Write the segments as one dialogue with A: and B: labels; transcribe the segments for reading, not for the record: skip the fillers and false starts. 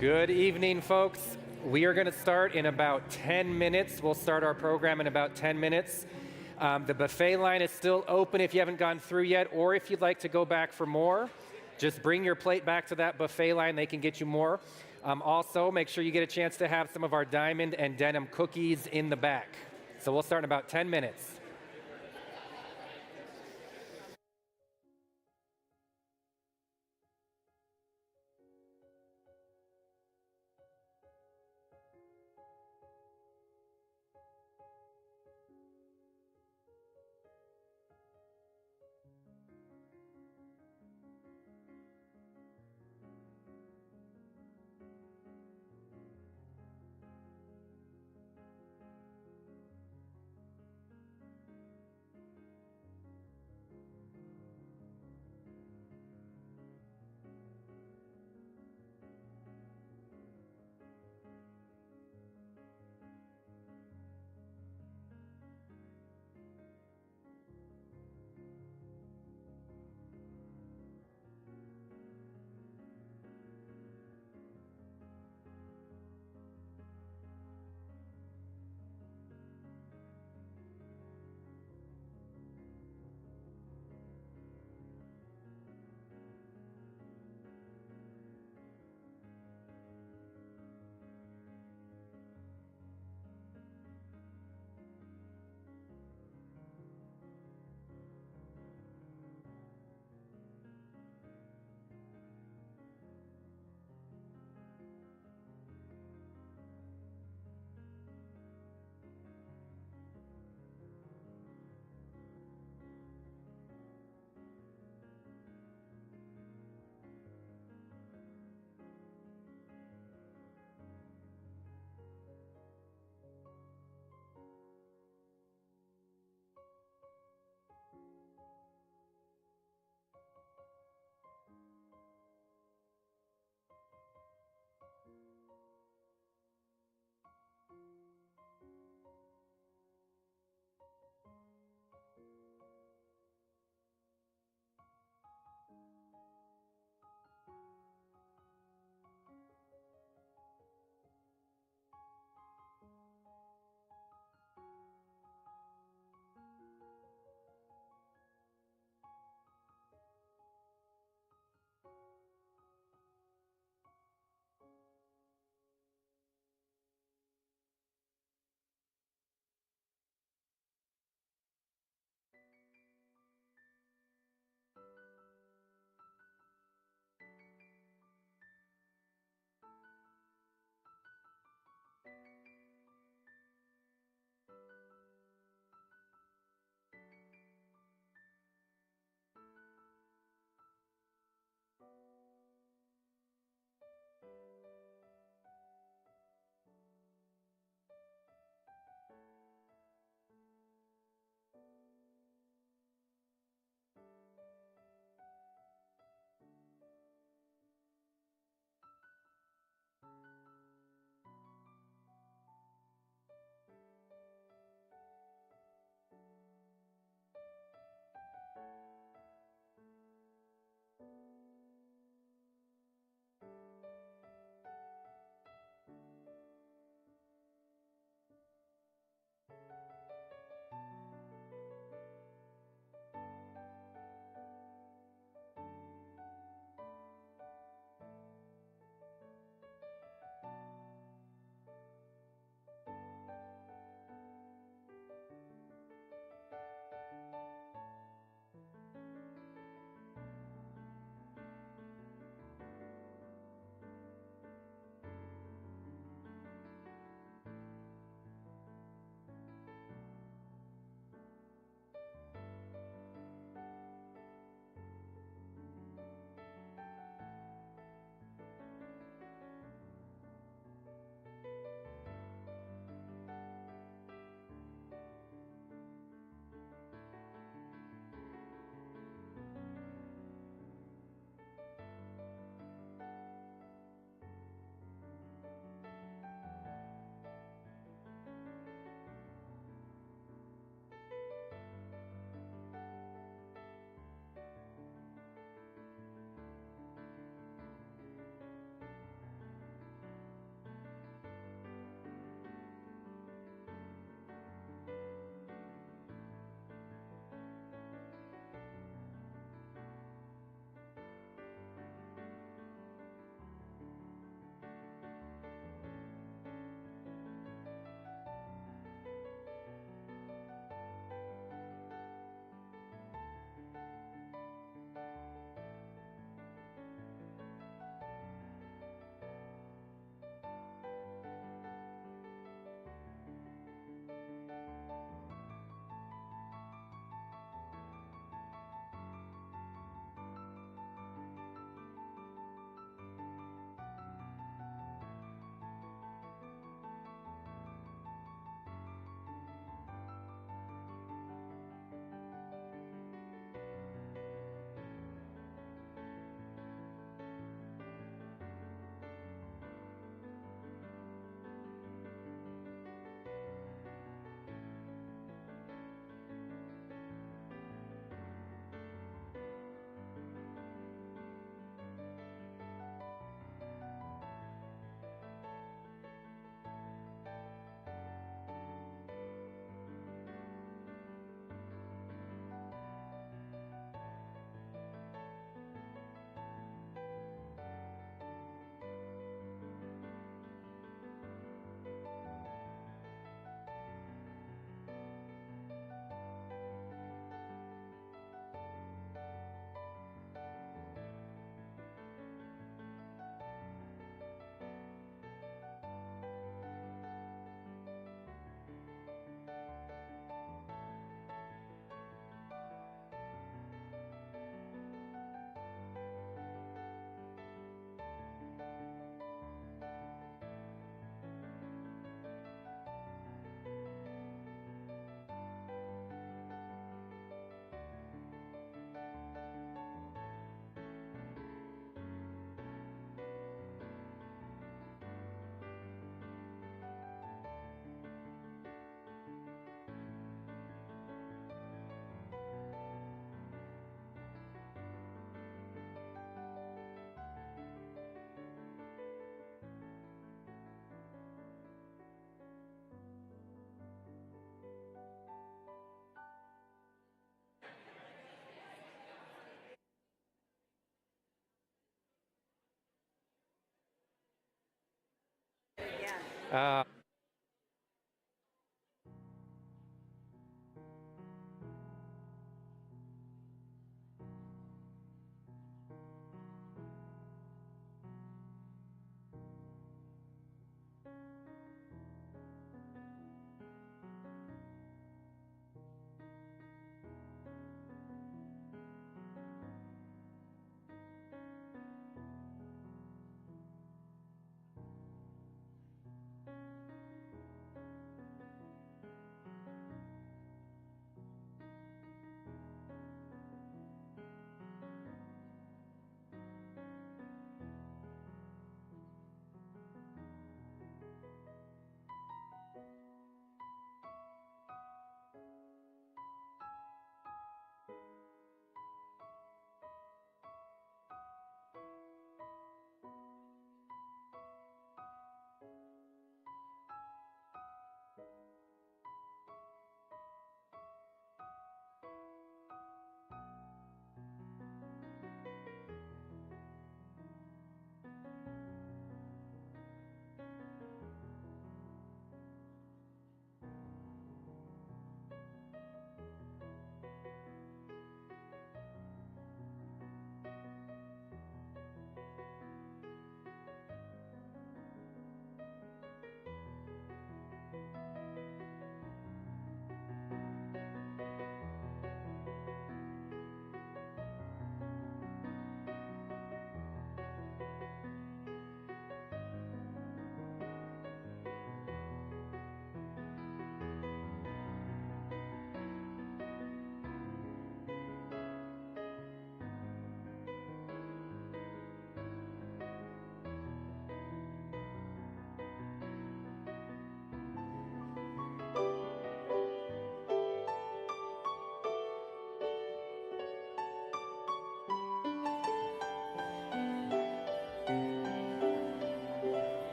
A: Good evening, folks. We are going to start in about 10 minutes. We'll start our program in about 10 minutes. The buffet line is still open if you haven't gone through yet, or if you'd like to go back for more, just bring your plate back to that buffet line. They can get you more. Also, make sure you get a chance to have some of our diamond and denim cookies in the back. So we'll start in about 10 minutes.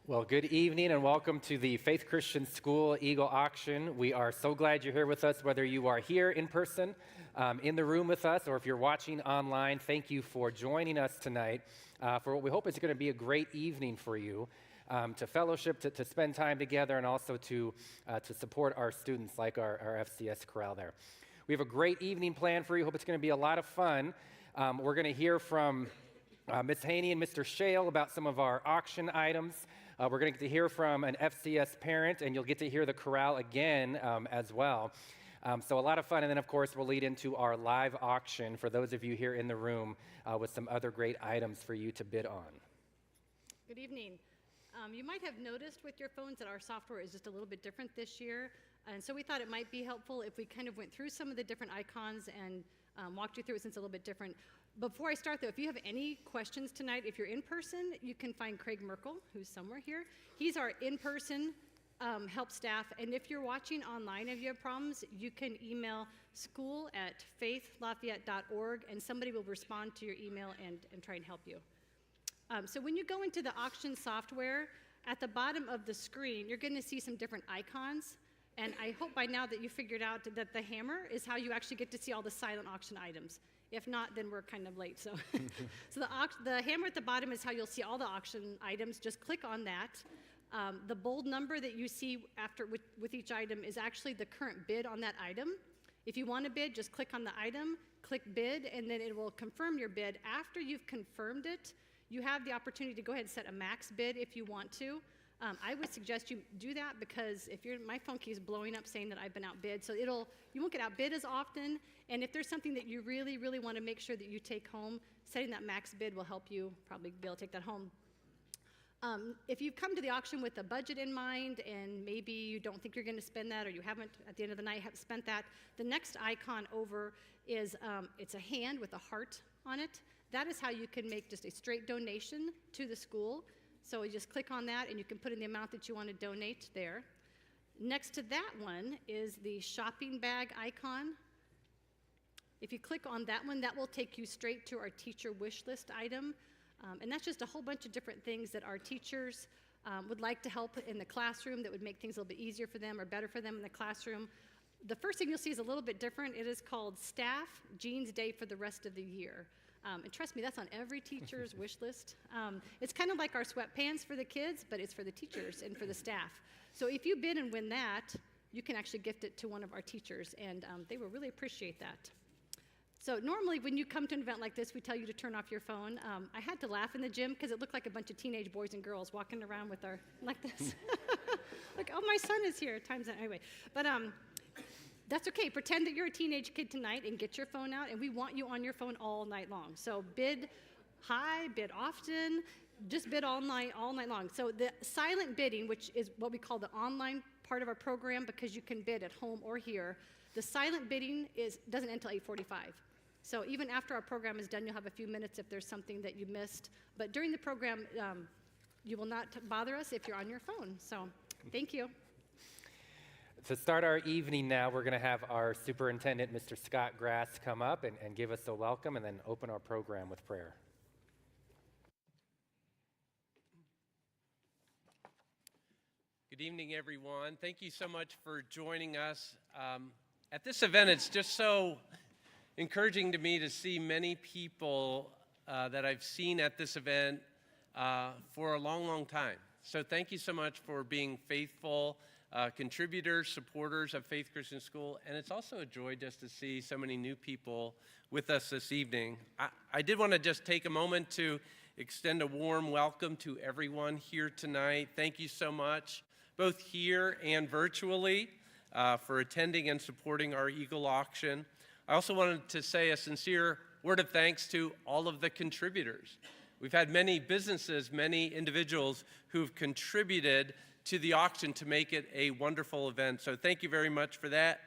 A: Well, good evening and welcome to the Faith Christian School Eagle Auction. We are so glad you're here with us, whether you are here in person, in the room with us, or if you're watching online. Thank you for joining us tonight for what we hope is going to be a great evening for you, to fellowship, to spend time together, and also to support our students like our FCS Chorale there. We have a great evening planned for you. Hope it's going to be a lot of fun. We're going to hear from Ms. Haney and Mr. Shale about some of our auction items. We're going to get to hear from an FCS parent, and you'll get to hear the chorale again as well. So a lot of fun, and then of course we'll lead into our live auction for those of you here in the room with some other great items for you to bid on.
B: Good evening. You might have noticed with your phones that our software is just a little bit different this year, and so we thought it might be helpful if we kind of went through some of the different icons and walked you through it since it's a little bit different. Before I start though, if you have any questions tonight, if you're in person, you can find Craig Merkel, who's somewhere here. He's our in-person help staff, and if you're watching online and you have problems, you can email school@faithlafayette.org, and somebody will respond to your email and try and help you. So when you go into the auction software, at the bottom of the screen, you're going to see some different icons, and I hope by now that you figured out that the hammer is how you actually get to see all the silent auction items. If not, then we're kind of late. So, the hammer at the bottom is how you'll see all the auction items. Just click on that. The bold number that you see after with each item is actually the current bid on that item. If you want to bid, just click on the item, click bid, and then it will confirm your bid. After you've confirmed it, you have the opportunity to go ahead and set a max bid if you want to. I would suggest you do that because my phone keeps blowing up saying that I've been outbid, so you won't get outbid as often, and if there's something that you really, really want to make sure that you take home, setting that max bid will help you probably be able to take that home. If you've come to the auction with a budget in mind and maybe you don't think you're going to spend that or you haven't at the end of the night have spent that, the next icon over is it's a hand with a heart on it. That is how you can make just a straight donation to the school. So you just click on that and you can put in the amount that you want to donate there. Next to that one is the shopping bag icon. If you click on that one, that will take you straight to our teacher wish list item. And that's just a whole bunch of different things that our teachers would like to help in the classroom that would make things a little bit easier for them or better for them in the classroom. The first thing you'll see is a little bit different. It is called Staff Jeans Day for the rest of the year. And trust me, that's on every teacher's wish list. It's kind of like our sweatpants for the kids, but it's for the teachers and for the staff. So if you bid and win that, you can actually gift it to one of our teachers, and they will really appreciate that. So normally when you come to an event like this, we tell you to turn off your phone. I had to laugh in the gym because it looked like a bunch of teenage boys and girls walking around with like this. Like, oh, my son is here. Time's out. Anyway, but that's okay. Pretend that you're a teenage kid tonight and get your phone out, and we want you on your phone all night long. So bid high, bid often, just bid all night long. So the silent bidding, which is what we call the online part of our program because you can bid at home or here, the silent bidding doesn't end until 8:45. So even after our program is done, you'll have a few minutes if there's something that you missed. But during the program, you will not bother us if you're on your phone. So thank you.
A: To start our evening now, we're going to have our superintendent, Mr. Scott Grass, come up and give us a welcome and then open our program with prayer.
C: Good evening, everyone. Thank you so much for joining us. At this event, it's just so encouraging to me to see many people that I've seen at this event for a long, long time. So thank you so much for being faithful contributors, supporters of Faith Christian School, and it's also a joy just to see so many new people with us this evening. I did want to just take a moment to extend a warm welcome to everyone here tonight. Thank you so much, both here and virtually, for attending and supporting our Eagle Auction. I also wanted to say a sincere word of thanks to all of the contributors. We've had many businesses, many individuals who've contributed to the auction to make it a wonderful event. So thank you very much for that.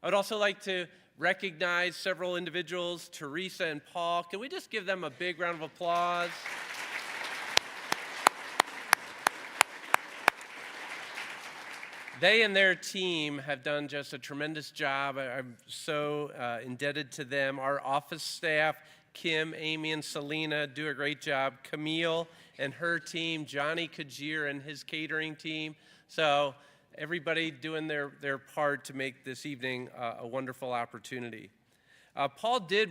C: I would also like to recognize several individuals, Teresa and Paul. Can we just give them a big round of applause? They and their team have done just a tremendous job. I'm so indebted to them. Our office staff, Kim, Amy, and Selena do a great job. Camille and her team, Johnny Kajir and his catering team. So everybody doing their part to make this evening a wonderful opportunity. Paul did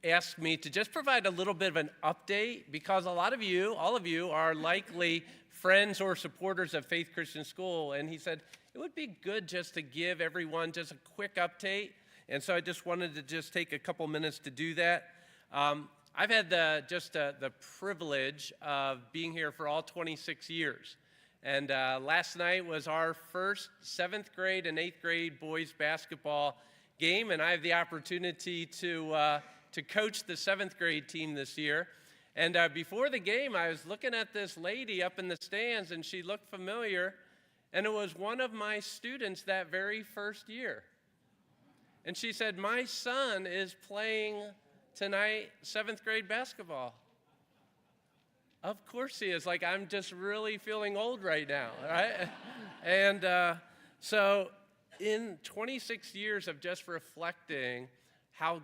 C: ask me to just provide a little bit of an update because a lot of you, all of you, are likely friends or supporters of Faith Christian School, and he said it would be good just to give everyone just a quick update, and so I just wanted to just take a couple minutes to do that. I've had the privilege of being here for all 26 years, and last night was our first 7th grade and 8th grade boys basketball game, and I have the opportunity to coach the 7th grade team this year. And before the game, I was looking at this lady up in the stands, and she looked familiar, and it was one of my students that very first year. And she said, "My son is playing tonight 7th grade basketball." Of course he is. Like, I'm just really feeling old right now, right? And so in 26 years of just reflecting how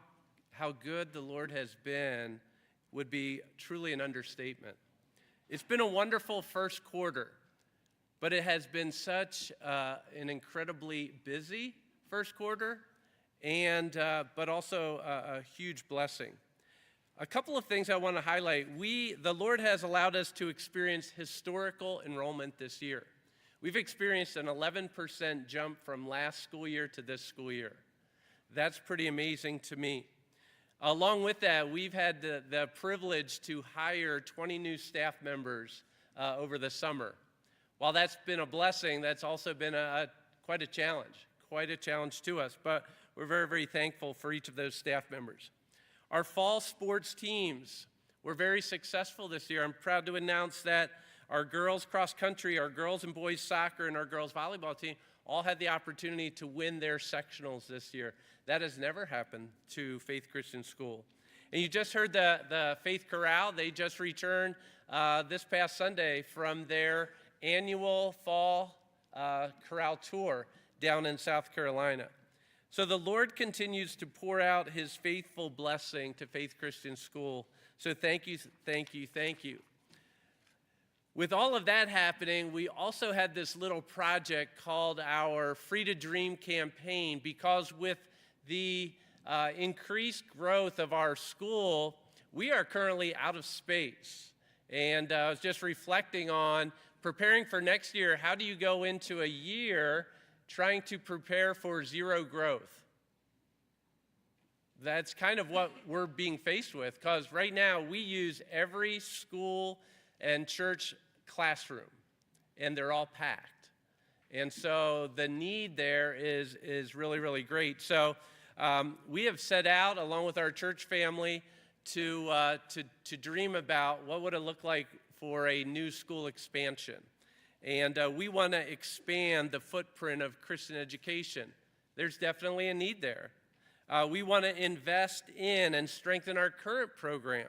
C: good the Lord has been would be truly an understatement. It's been a wonderful first quarter, but it has been such an incredibly busy first quarter, and but also a huge blessing. A couple of things I want to highlight. The Lord has allowed us to experience historical enrollment this year. We've experienced an 11% jump from last school year to this school year. That's pretty amazing to me. Along with that, we've had the privilege to hire 20 new staff members over the summer. While that's been a blessing, that's also been quite a challenge to us, but we're very, very thankful for each of those staff members. Our fall sports teams were very successful this year. I'm proud to announce that our girls cross country, our girls and boys soccer, and our girls volleyball team all had the opportunity to win their sectionals this year. That has never happened to Faith Christian School. And you just heard the Faith Chorale. They just returned this past Sunday from their annual fall chorale tour down in South Carolina. So the Lord continues to pour out his faithful blessing to Faith Christian School. So thank you, thank you, thank you. With all of that happening, we also had this little project called our Free to Dream campaign, because with the increased growth of our school, we are currently out of space. And I was just reflecting on preparing for next year. How do you go into a year trying to prepare for zero growth? That's kind of what we're being faced with, because right now we use every school and church classroom, and they're all packed. And so the need there is really, really great. So we have set out, along with our church family, to dream about what would it look like for a new school expansion. And we want to expand the footprint of Christian education. There's definitely a need there. We want to invest in and strengthen our current program.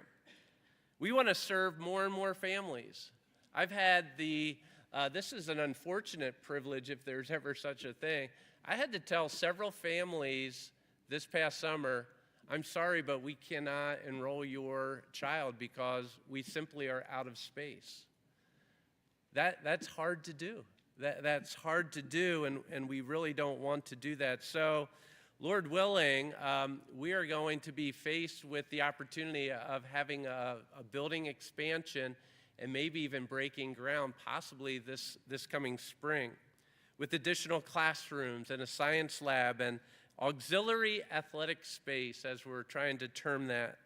C: We want to serve more and more families. I've had this is an unfortunate privilege if there's ever such a thing. I had to tell several families this past summer, I'm sorry, but we cannot enroll your child because we simply are out of space. That's hard to do. That's hard to do, and we really don't want to do that. So, Lord willing, we are going to be faced with the opportunity of having a building expansion and maybe even breaking ground, possibly this coming spring, with additional classrooms and a science lab and auxiliary athletic space, as we're trying to term that.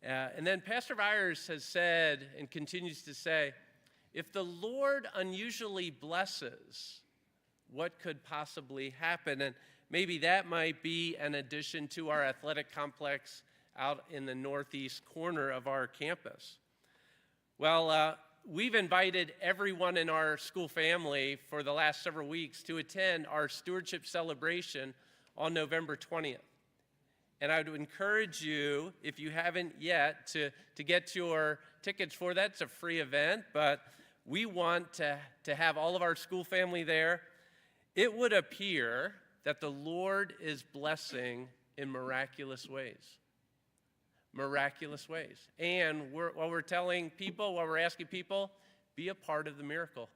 C: And then Pastor Byers has said and continues to say, if the Lord unusually blesses, what could possibly happen? And maybe that might be an addition to our athletic complex out in the northeast corner of our campus. Well, we've invited everyone in our school family for the last several weeks to attend our stewardship celebration on November 20th. And I would encourage you, if you haven't yet, to get your tickets for that. It's a free event, but we want to have all of our school family there. It would appear that the Lord is blessing in miraculous ways. miraculous ways. And what we're telling people, what we're asking people, be a part of the miracle.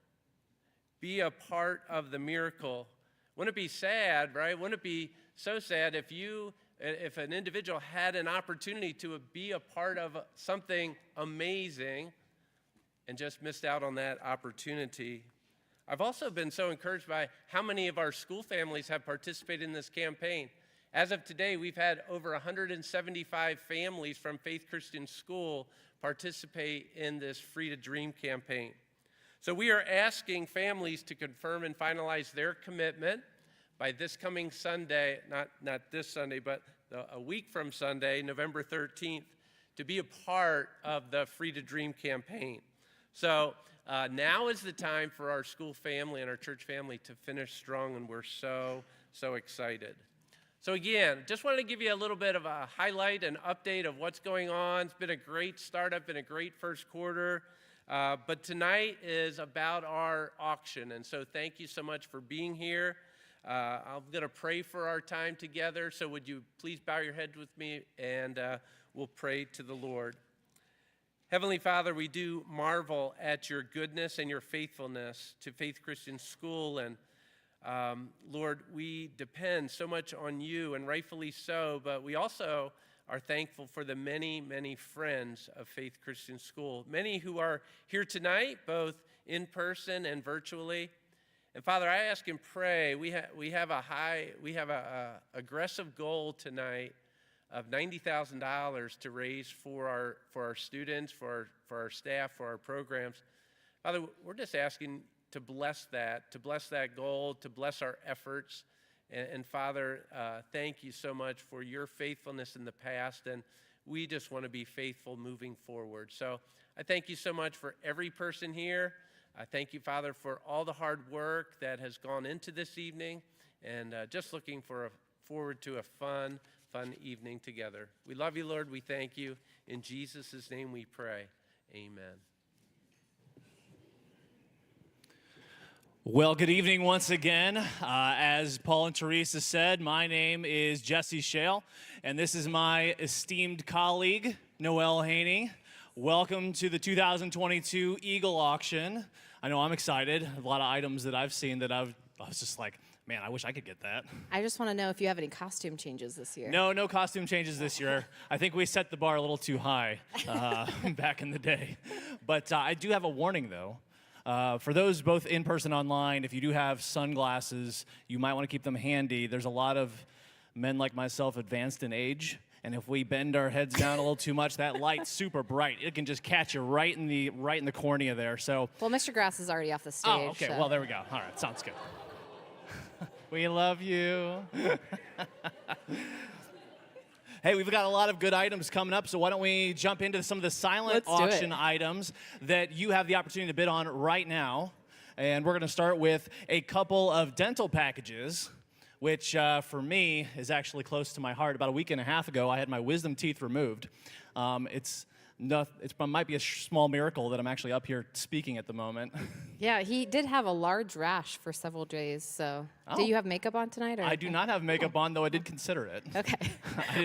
C: Be a part of the miracle. Wouldn't it be sad, right? Wouldn't it be so sad if an individual had an opportunity to be a part of something amazing and just missed out on that opportunity? I've also been so encouraged by how many of our school families have participated in this campaign. As of today, we've had over 175 families from Faith Christian School participate in this Free to Dream campaign. So we are asking families to confirm and finalize their commitment by this coming Sunday, not this Sunday, but a week from Sunday, November 13th, to be a part of the Free to Dream campaign. So now is the time for our school family and our church family to finish strong, and we're so excited. So again, just wanted to give you a little bit of a highlight and update of what's going on. It's been a great startup, been a great first quarter. But tonight is about our auction, and so thank you so much for being here. I'm going to pray for our time together, so would you please bow your head with me, and we'll pray to the Lord. Heavenly Father, we do marvel at your goodness and your faithfulness to Faith Christian School, and Lord, we depend so much on you, and rightfully so, but we also are thankful for the many, many friends of Faith Christian School, many who are here tonight, both in person and virtually. And Father, I ask and pray, we have a aggressive goal tonight of $90,000 to raise for our students, for our staff, for our programs. Father, we're just asking to bless that goal, to bless our efforts. And Father, thank you so much for your faithfulness in the past, and we just want to be faithful moving forward. So I thank you so much for every person here. I thank you, Father, for all the hard work that has gone into this evening, and just looking forward to a fun evening together. We love you, Lord. We thank you. In Jesus' name we pray. Amen.
D: Well, good evening once again. As Paul and Teresa said, my name is Jesse Shale, and this is my esteemed colleague, Noelle Haney. Welcome to the 2022 Eagle Auction. I know I'm excited. A lot of items that I've seen that I was just like, man, I wish I could get that.
E: I just want to know if you have any costume changes this year.
D: No costume changes this year. I think we set the bar a little too high back in the day. But I do have a warning, though. For those both in person and online, if you do have sunglasses, you might want to keep them handy. There's a lot of men like myself advanced in age, and if we bend our heads down a little too much, that light's super bright. It can just catch you right in the cornea there. So.
E: Well, Mr. Grass is already off the stage.
D: Oh, okay.
E: So.
D: Well, there we go. All right, sounds good. We love you. Hey, we've got a lot of good items coming up, so why don't we jump into some of the silent auction items that you have the opportunity to bid on right now. And we're going to start with a couple of dental packages, which for me is actually close to my heart. About a week and a half ago, I had my wisdom teeth removed. It might be a small miracle that I'm actually up here speaking at the moment.
E: Yeah, he did have a large rash for several days, so.
D: Oh.
E: Do you have makeup on tonight? Or?
D: I do not have makeup on, though I did consider it.
E: Okay.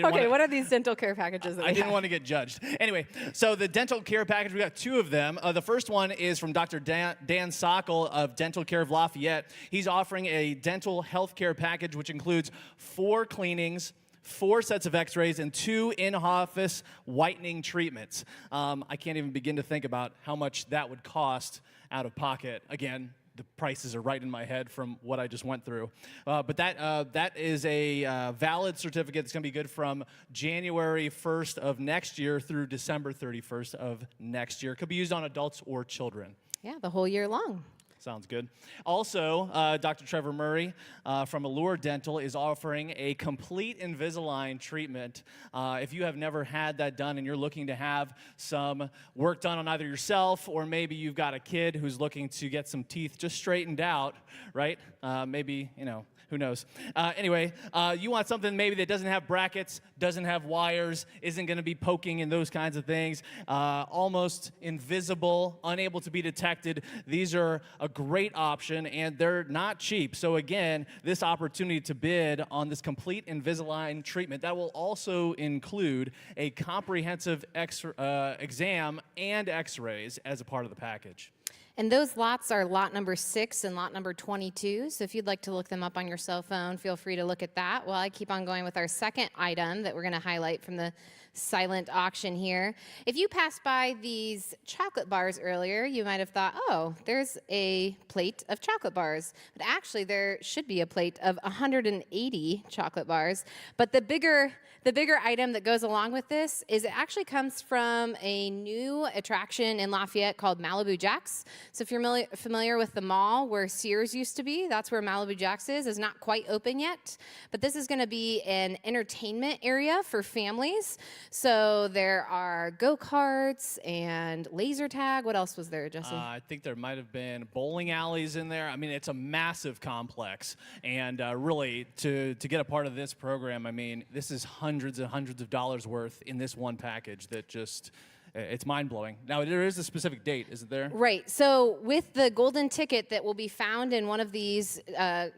E: What are these dental care packages that
D: I didn't want to get judged. Anyway, so the dental care package, we got two of them. The first one is from Dr. Dan Sokol of Dental Care of Lafayette. He's offering a dental health care package, which includes 4 cleanings, 4 sets of x-rays, and 2 in-office whitening treatments. I can't even begin to think about how much that would cost out of pocket. Again, the prices are right in my head from what I just went through. But that is a valid certificate that's going to be good from January 1st of next year through December 31st of next year. It could be used on adults or children.
E: Yeah, the whole year long.
D: Sounds good. Also, Dr. Trevor Murray from Allure Dental is offering a complete Invisalign treatment. If you have never had that done and you're looking to have some work done on either yourself or maybe you've got a kid who's looking to get some teeth just straightened out, right? Maybe, who knows? Anyway, you want something maybe that doesn't have brackets, doesn't have wires, isn't going to be poking and those kinds of things, almost invisible, unable to be detected. These are a great option, and they're not cheap. So again, this opportunity to bid on this complete Invisalign treatment, that will also include a comprehensive exam and x-rays as a part of the package.
E: And those lots are lot number 6 and lot number 22. So if you'd like to look them up on your cell phone, feel free to look at that. While I keep on going with our second item that we're going to highlight from the silent auction here. If you passed by these chocolate bars earlier, you might have thought, oh, there's a plate of chocolate bars. But actually, there should be a plate of 180 chocolate bars. But the bigger item that goes along with this is it actually comes from a new attraction in Lafayette called Malibu Jack's. So if you're familiar with the mall where Sears used to be, that's where Malibu Jack's is. It's not quite open yet, but this is going to be an entertainment area for families. So there are go-karts and laser tag. What else was there, Jesse?
D: I think there might have been bowling alleys in there. I mean, it's a massive complex. And really, to get a part of this program, I mean, this is hundreds and hundreds of dollars worth in this one package that just, it's mind-blowing. Now, there is a specific date, isn't there?
E: Right. So with the golden ticket that will be found in one of these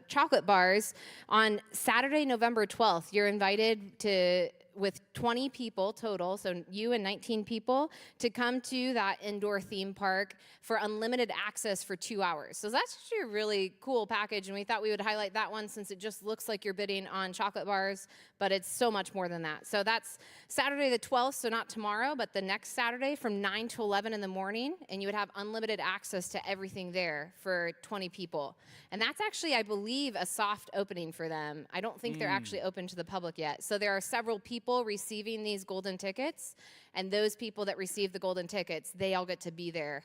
E: chocolate bars on Saturday, November 12th, you're invited to, with 20 people total, so you and 19 people, to come to that indoor theme park for unlimited access for 2 hours. So that's actually a really cool package, and we thought we would highlight that one since it just looks like you're bidding on chocolate bars, but it's so much more than that. So that's Saturday the 12th, so not tomorrow, but the next Saturday from 9 to 11 in the morning, and you would have unlimited access to everything there for 20 people. And that's actually, I believe, a soft opening for them. I don't think they're actually open to the public yet. So there are several people receiving these golden tickets, and those people that receive the golden tickets, they all get to be there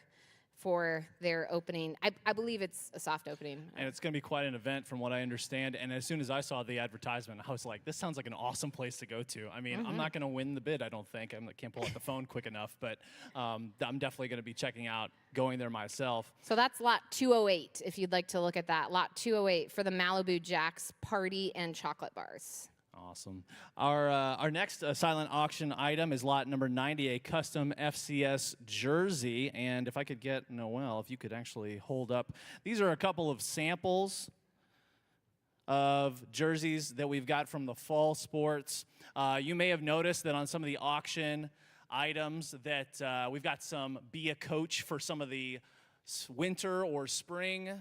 E: for their opening. I believe it's a soft opening.
D: And it's going to be quite an event from what I understand. And as soon as I saw the advertisement, I was like, this sounds like an awesome place to go to. I mean, I'm not going to win the bid, I don't think. I can't pull out the phone quick enough, but I'm definitely going to be checking out going there myself.
E: So that's lot 208, if you'd like to look at that. Lot 208 for the Malibu Jack's party and chocolate bars.
D: Awesome. Our next silent auction item is lot number 90, a custom FCS jersey. And if I could get Noel, if you could actually hold up. These are a couple of samples of jerseys that we've got from the fall sports. You may have noticed that on some of the auction items that we've got some be a coach for some of the winter or spring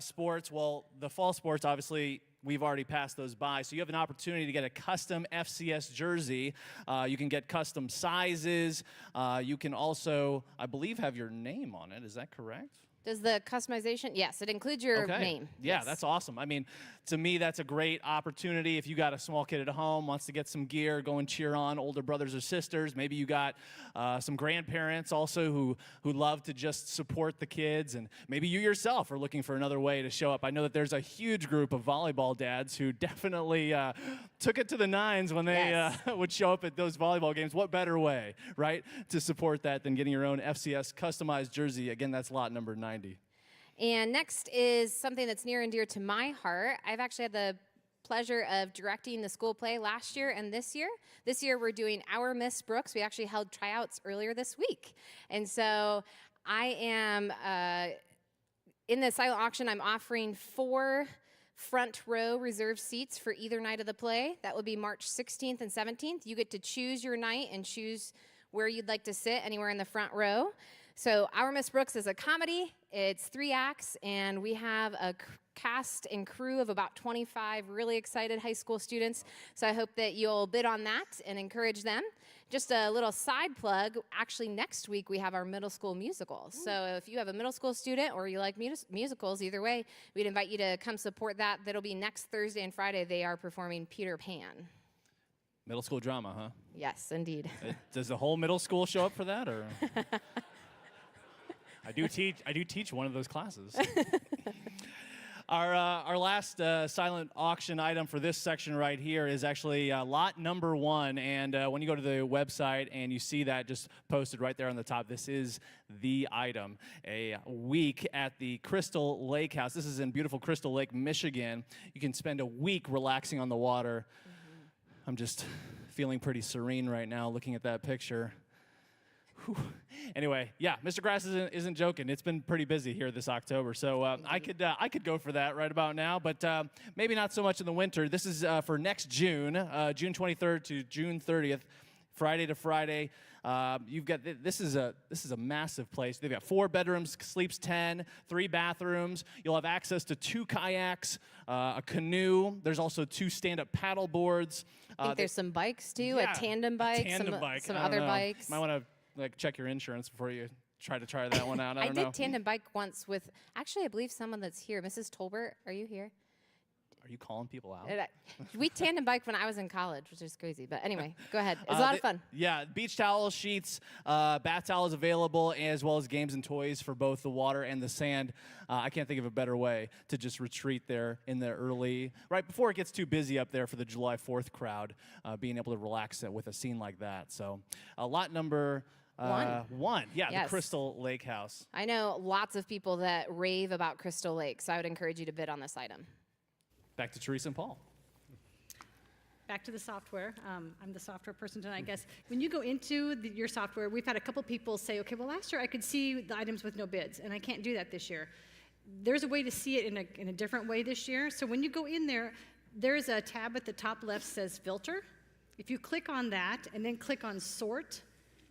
D: sports. Well, the fall sports, obviously, we've already passed those by. So you have an opportunity to get a custom FCS jersey. You can get custom sizes. You can also, I believe, have your name on it. Is that correct?
E: Does the customization? Yes, it includes your name.
D: Yeah,
E: Yes.
D: that's awesome. I mean, to me, that's a great opportunity. If you got a small kid at home, wants to get some gear, go and cheer on older brothers or sisters. Maybe you got some grandparents also who love to just support the kids. And maybe you yourself are looking for another way to show up. I know that there's a huge group of volleyball dads who definitely took it to the nines when they would show up at those volleyball games. What better way, right, to support that than getting your own FCS customized jersey? Again, that's lot number 90.
E: And next is something that's near and dear to my heart. I've actually had the pleasure of directing the school play last year and this year. This year we're doing Our Miss Brooks. We actually held tryouts earlier this week. And so I am, in the silent auction, I'm offering 4 front row reserved seats for either night of the play. That would be March 16th and 17th. You get to choose your night and choose where you'd like to sit, anywhere in the front row. So Our Miss Brooks is a comedy. It's 3 acts, and we have a cast and crew of about 25 really excited high school students. So I hope that you'll bid on that and encourage them. Just a little side plug, actually next week we have our middle school musical. So if you have a middle school student or you like musicals, either way, we'd invite you to come support that. That'll be next Thursday and Friday. They are performing Peter Pan.
D: Middle school drama, huh?
E: Yes, indeed.
D: Does the whole middle school show up for that, or? I do teach one of those classes. Our last silent auction item for this section right here is actually lot number 1. And when you go to the website and you see that just posted right there on the top, this is the item. A week at the Crystal Lake House. This is in beautiful Crystal Lake, Michigan. You can spend a week relaxing on the water. I'm just feeling pretty serene right now looking at that picture. Anyway, yeah, Mr. Grass isn't joking. It's been pretty busy here this October, so I could go for that right about now, but maybe not so much in the winter. This is for next June, June 23rd to June 30th, Friday to Friday. You've got this is a massive place. They've got 4 bedrooms, sleeps 10, 3 bathrooms. You'll have access to 2 kayaks, a canoe. There's also 2 stand-up paddle boards.
E: I think there's some bikes too,
D: Yeah,
E: a tandem bike, some
D: I don't
E: other
D: know.
E: bikes.
D: Might want to check your insurance before you try that one out. I don't know.
E: did tandem bike once with, actually, I believe someone that's here. Mrs. Tolbert, are you here?
D: Are you calling people out?
E: We tandem biked when I was in college, which is crazy. But anyway, go ahead. It's a lot of fun.
D: Yeah, beach towels, sheets, bath towels available, as well as games and toys for both the water and the sand. I can't think of a better way to just retreat there in the early, right before it gets too busy up there for the July 4th crowd, being able to relax with a scene like that. So lot number one. Yeah,
E: Yes.
D: the Crystal Lake House.
E: I know lots of people that rave about Crystal Lake, so I would encourage you to bid on this item.
D: Back to Teresa and Paul.
B: Back to the software. I'm the software person tonight, I guess. When you go into your software, we've had a couple people say, okay, well, last year I could see the items with no bids, and I can't do that this year. There's a way to see it in a different way this year. So when you go in there, there's a tab at the top left says filter. If you click on that and then click on sort,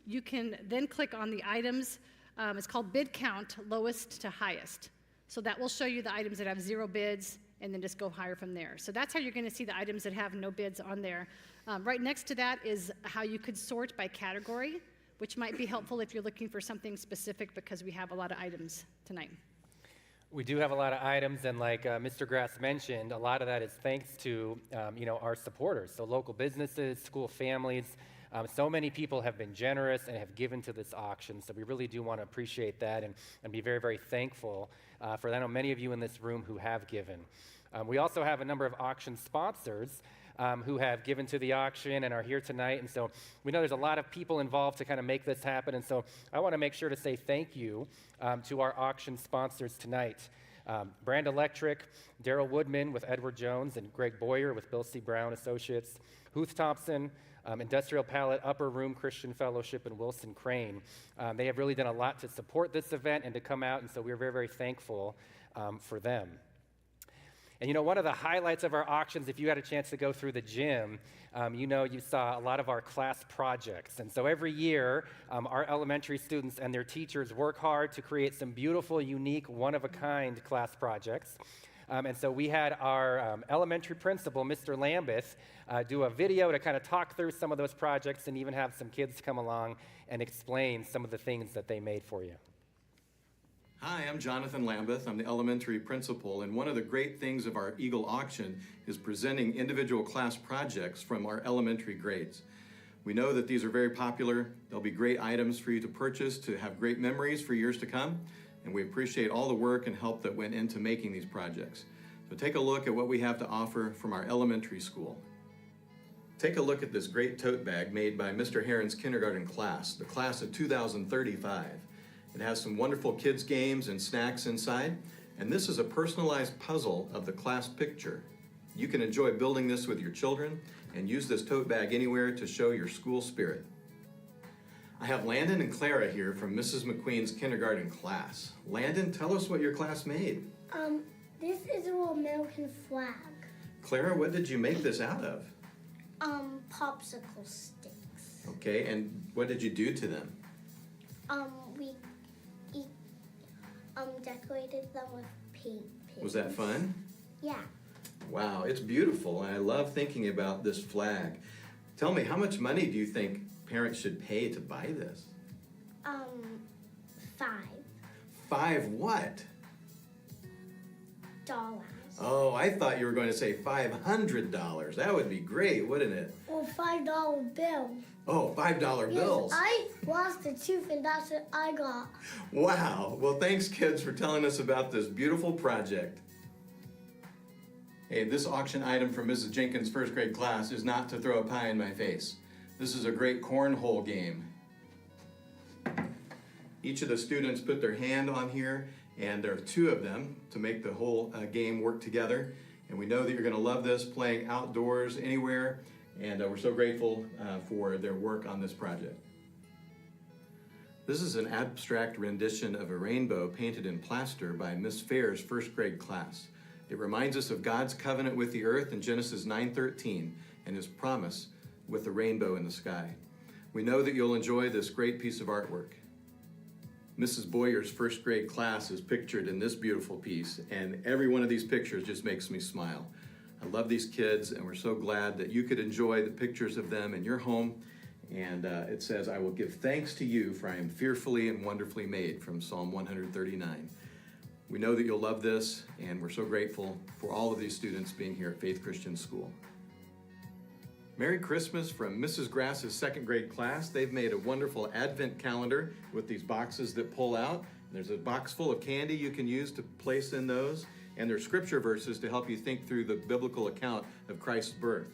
B: you can then click on the items. It's called bid count, lowest to highest. So that will show you the items that have 0 bids, and then just go higher from there. So that's how you're going to see the items that have no bids on there. Right next to that is how you could sort by category, which might be helpful if you're looking for something specific, because we have a lot of items tonight.
A: We do have a lot of items, and like Mr. Grass mentioned, a lot of that is thanks to our supporters, so local businesses, school families. So many people have been generous and have given to this auction, so we really do want to appreciate that and be very, very thankful for that. I know many of you in this room who have given. We also have a number of auction sponsors who have given to the auction and are here tonight, and so we know there's a lot of people involved to kind of make this happen, and so I want to make sure to say thank you to our auction sponsors tonight. Brand Electric, Daryl Woodman with Edward Jones and Greg Boyer with Bill C. Brown Associates, Huth Thompson, Industrial Pallet, Upper Room Christian Fellowship, and Wilson Crane. They have really done a lot to support this event and to come out, and so we're very, very thankful for them. And one of the highlights of our auctions, if you had a chance to go through the gym, you saw a lot of our class projects. And so every year, our elementary students and their teachers work hard to create some beautiful, unique, one-of-a-kind class projects. And so we had our elementary principal, Mr. Lambeth, do a video to kind of talk through some of those projects and even have some kids come along and explain some of the things that they made for you.
F: Hi, I'm Jonathan Lambeth. I'm the elementary principal, and one of the great things of our Eagle Auction is presenting individual class projects from our elementary grades. We know that these are very popular. There'll be great items for you to purchase to have great memories for years to come, and we appreciate all the work and help that went into making these projects. So take a look at what we have to offer from our elementary school. Take a look at this great tote bag made by Mr. Heron's kindergarten class, the class of 2035. It has some wonderful kids' games and snacks inside, and this is a personalized puzzle of the class picture. You can enjoy building this with your children and use this tote bag anywhere to show your school spirit. I have Landon and Clara here from Mrs. McQueen's kindergarten class. Landon, tell us what your class made.
G: This is an American flag.
F: Clara, what did you make this out of?
G: Popsicle sticks.
F: Okay, and what did you do to them?
G: We decorated them with paint.
F: Was that fun?
G: Yeah.
F: Wow, it's beautiful, and I love thinking about this flag. Tell me, how much money do you think parents should pay to buy this?
G: $5.
F: 5 what? Oh, I thought you were going to say $500. That would be great, wouldn't it?
G: Or $5 bill.
F: Oh, $5 bills.
G: I lost a tooth and that's what I got.
F: Wow. Well, thanks, kids, for telling us about this beautiful project. Hey, this auction item from Mrs. Jenkins' first grade class is not to throw a pie in my face. This is a great cornhole game. Each of the students put their hand on here, and there are 2 of them to make the whole game work together. And we know that you're going to love this, playing outdoors anywhere, and we're so grateful for their work on this project. This is an abstract rendition of a rainbow painted in plaster by Miss Fair's first grade class. It reminds us of God's covenant with the earth in Genesis 9:13 and his promise with the rainbow in the sky. We know that you'll enjoy this great piece of artwork. Mrs. Boyer's first grade class is pictured in this beautiful piece, and every one of these pictures just makes me smile. I love these kids, and we're so glad that you could enjoy the pictures of them in your home. And it says, I will give thanks to you, for I am fearfully and wonderfully made, from Psalm 139. We know that you'll love this, and we're so grateful for all of these students being here at Faith Christian School. Merry Christmas from Mrs. Grass's second grade class. They've made a wonderful Advent calendar with these boxes that pull out. There's a box full of candy you can use to place in those, and there's scripture verses to help you think through the biblical account of Christ's birth.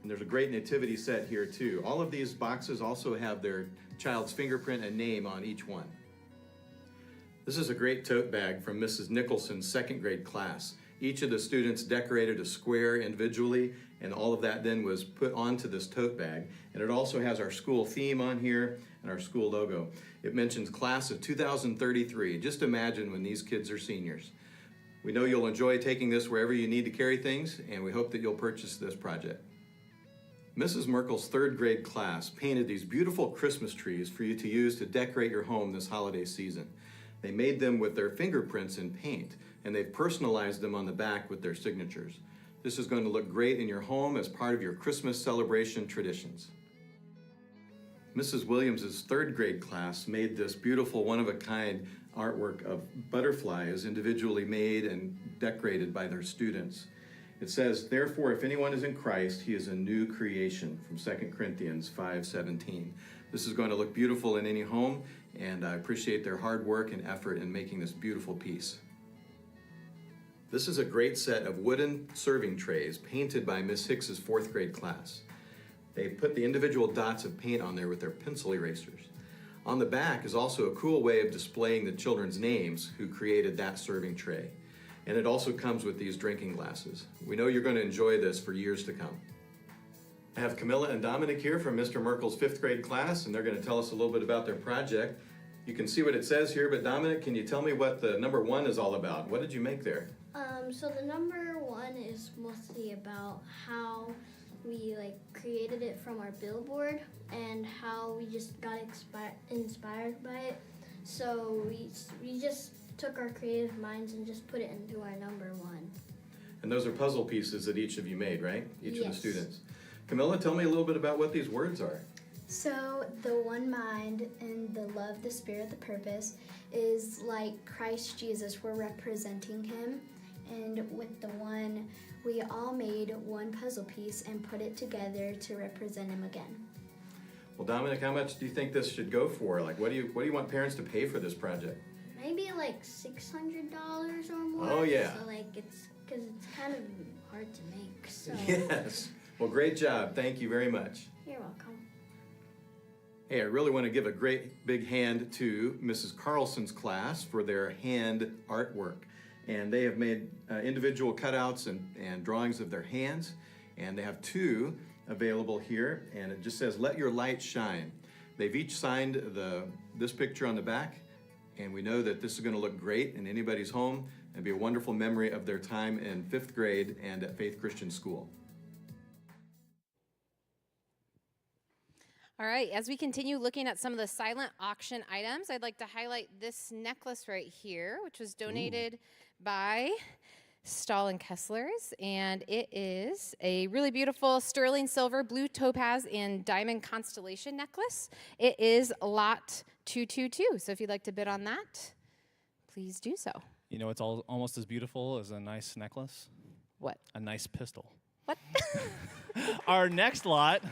F: And there's a great nativity set here too. All of these boxes also have their child's fingerprint and name on each one. This is a great tote bag from Mrs. Nicholson's second grade class. Each of the students decorated a square individually, and all of that then was put onto this tote bag. And it also has our school theme on here and our school logo. It mentions class of 2033. Just imagine when these kids are seniors. We know you'll enjoy taking this wherever you need to carry things, and we hope that you'll purchase this project. Mrs. Merkel's third grade class painted these beautiful Christmas trees for you to use to decorate your home this holiday season. They made them with their fingerprints in paint, and they've personalized them on the back with their signatures. This is going to look great in your home as part of your Christmas celebration traditions. Mrs. Williams's third grade class made this beautiful one-of-a-kind artwork of butterflies individually made and decorated by their students. It says, therefore, if anyone is in Christ, he is a new creation, from 2 Corinthians 5:17. This is going to look beautiful in any home, and I appreciate their hard work and effort in making this beautiful piece. This is a great set of wooden serving trays painted by Miss Hicks's fourth grade class. They put the individual dots of paint on there with their pencil erasers. On the back is also a cool way of displaying the children's names who created that serving tray. And it also comes with these drinking glasses. We know you're going to enjoy this for years to come. I have Camilla and Dominic here from Mr. Merkel's fifth grade class, and they're going to tell us a little bit about their project. You can see what it says here, but Dominic, can you tell me what the number 1 is all about? What did you make there?
G: So the number 1 is mostly about how we created it from our billboard and how we just got inspired by it. So we just took our creative minds and just put it into our number 1.
F: And those are puzzle pieces that each of you made, right? Each of the
G: Yes.
F: students. Camilla, tell me a little bit about what these words are.
H: So the one mind and the love, the spirit, the purpose is like Christ Jesus. We're representing him. And with the one, we all made one puzzle piece and put it together to represent him again.
F: Well, Dominic, how much do you think this should go for? What do you want parents to pay for this project?
G: Maybe $600 or more.
F: Oh, yeah.
G: So it's because it's kind of hard to make. So
F: Yes. Well, great job. Thank you very much.
G: you're welcome.
F: Hey, I really want to give a great big hand to Mrs. Carlson's class for their hand artwork. And they have made individual cutouts and drawings of their hands. And they have 2 available here. And it just says, let your light shine. They've each signed this picture on the back. And we know that this is going to look great in anybody's home and be a wonderful memory of their time in 5th grade and at Faith Christian School.
E: All right, as we continue looking at some of the silent auction items, I'd like to highlight this necklace right here, which was donated by Stahl and Kessler's, and it is a really beautiful sterling silver, blue topaz, and diamond constellation necklace. It is lot 222, so if you'd like to bid on that, please do so.
D: You know, it's almost as beautiful as a nice necklace.
E: What?
D: A nice pistol.
E: What?
D: Our next lot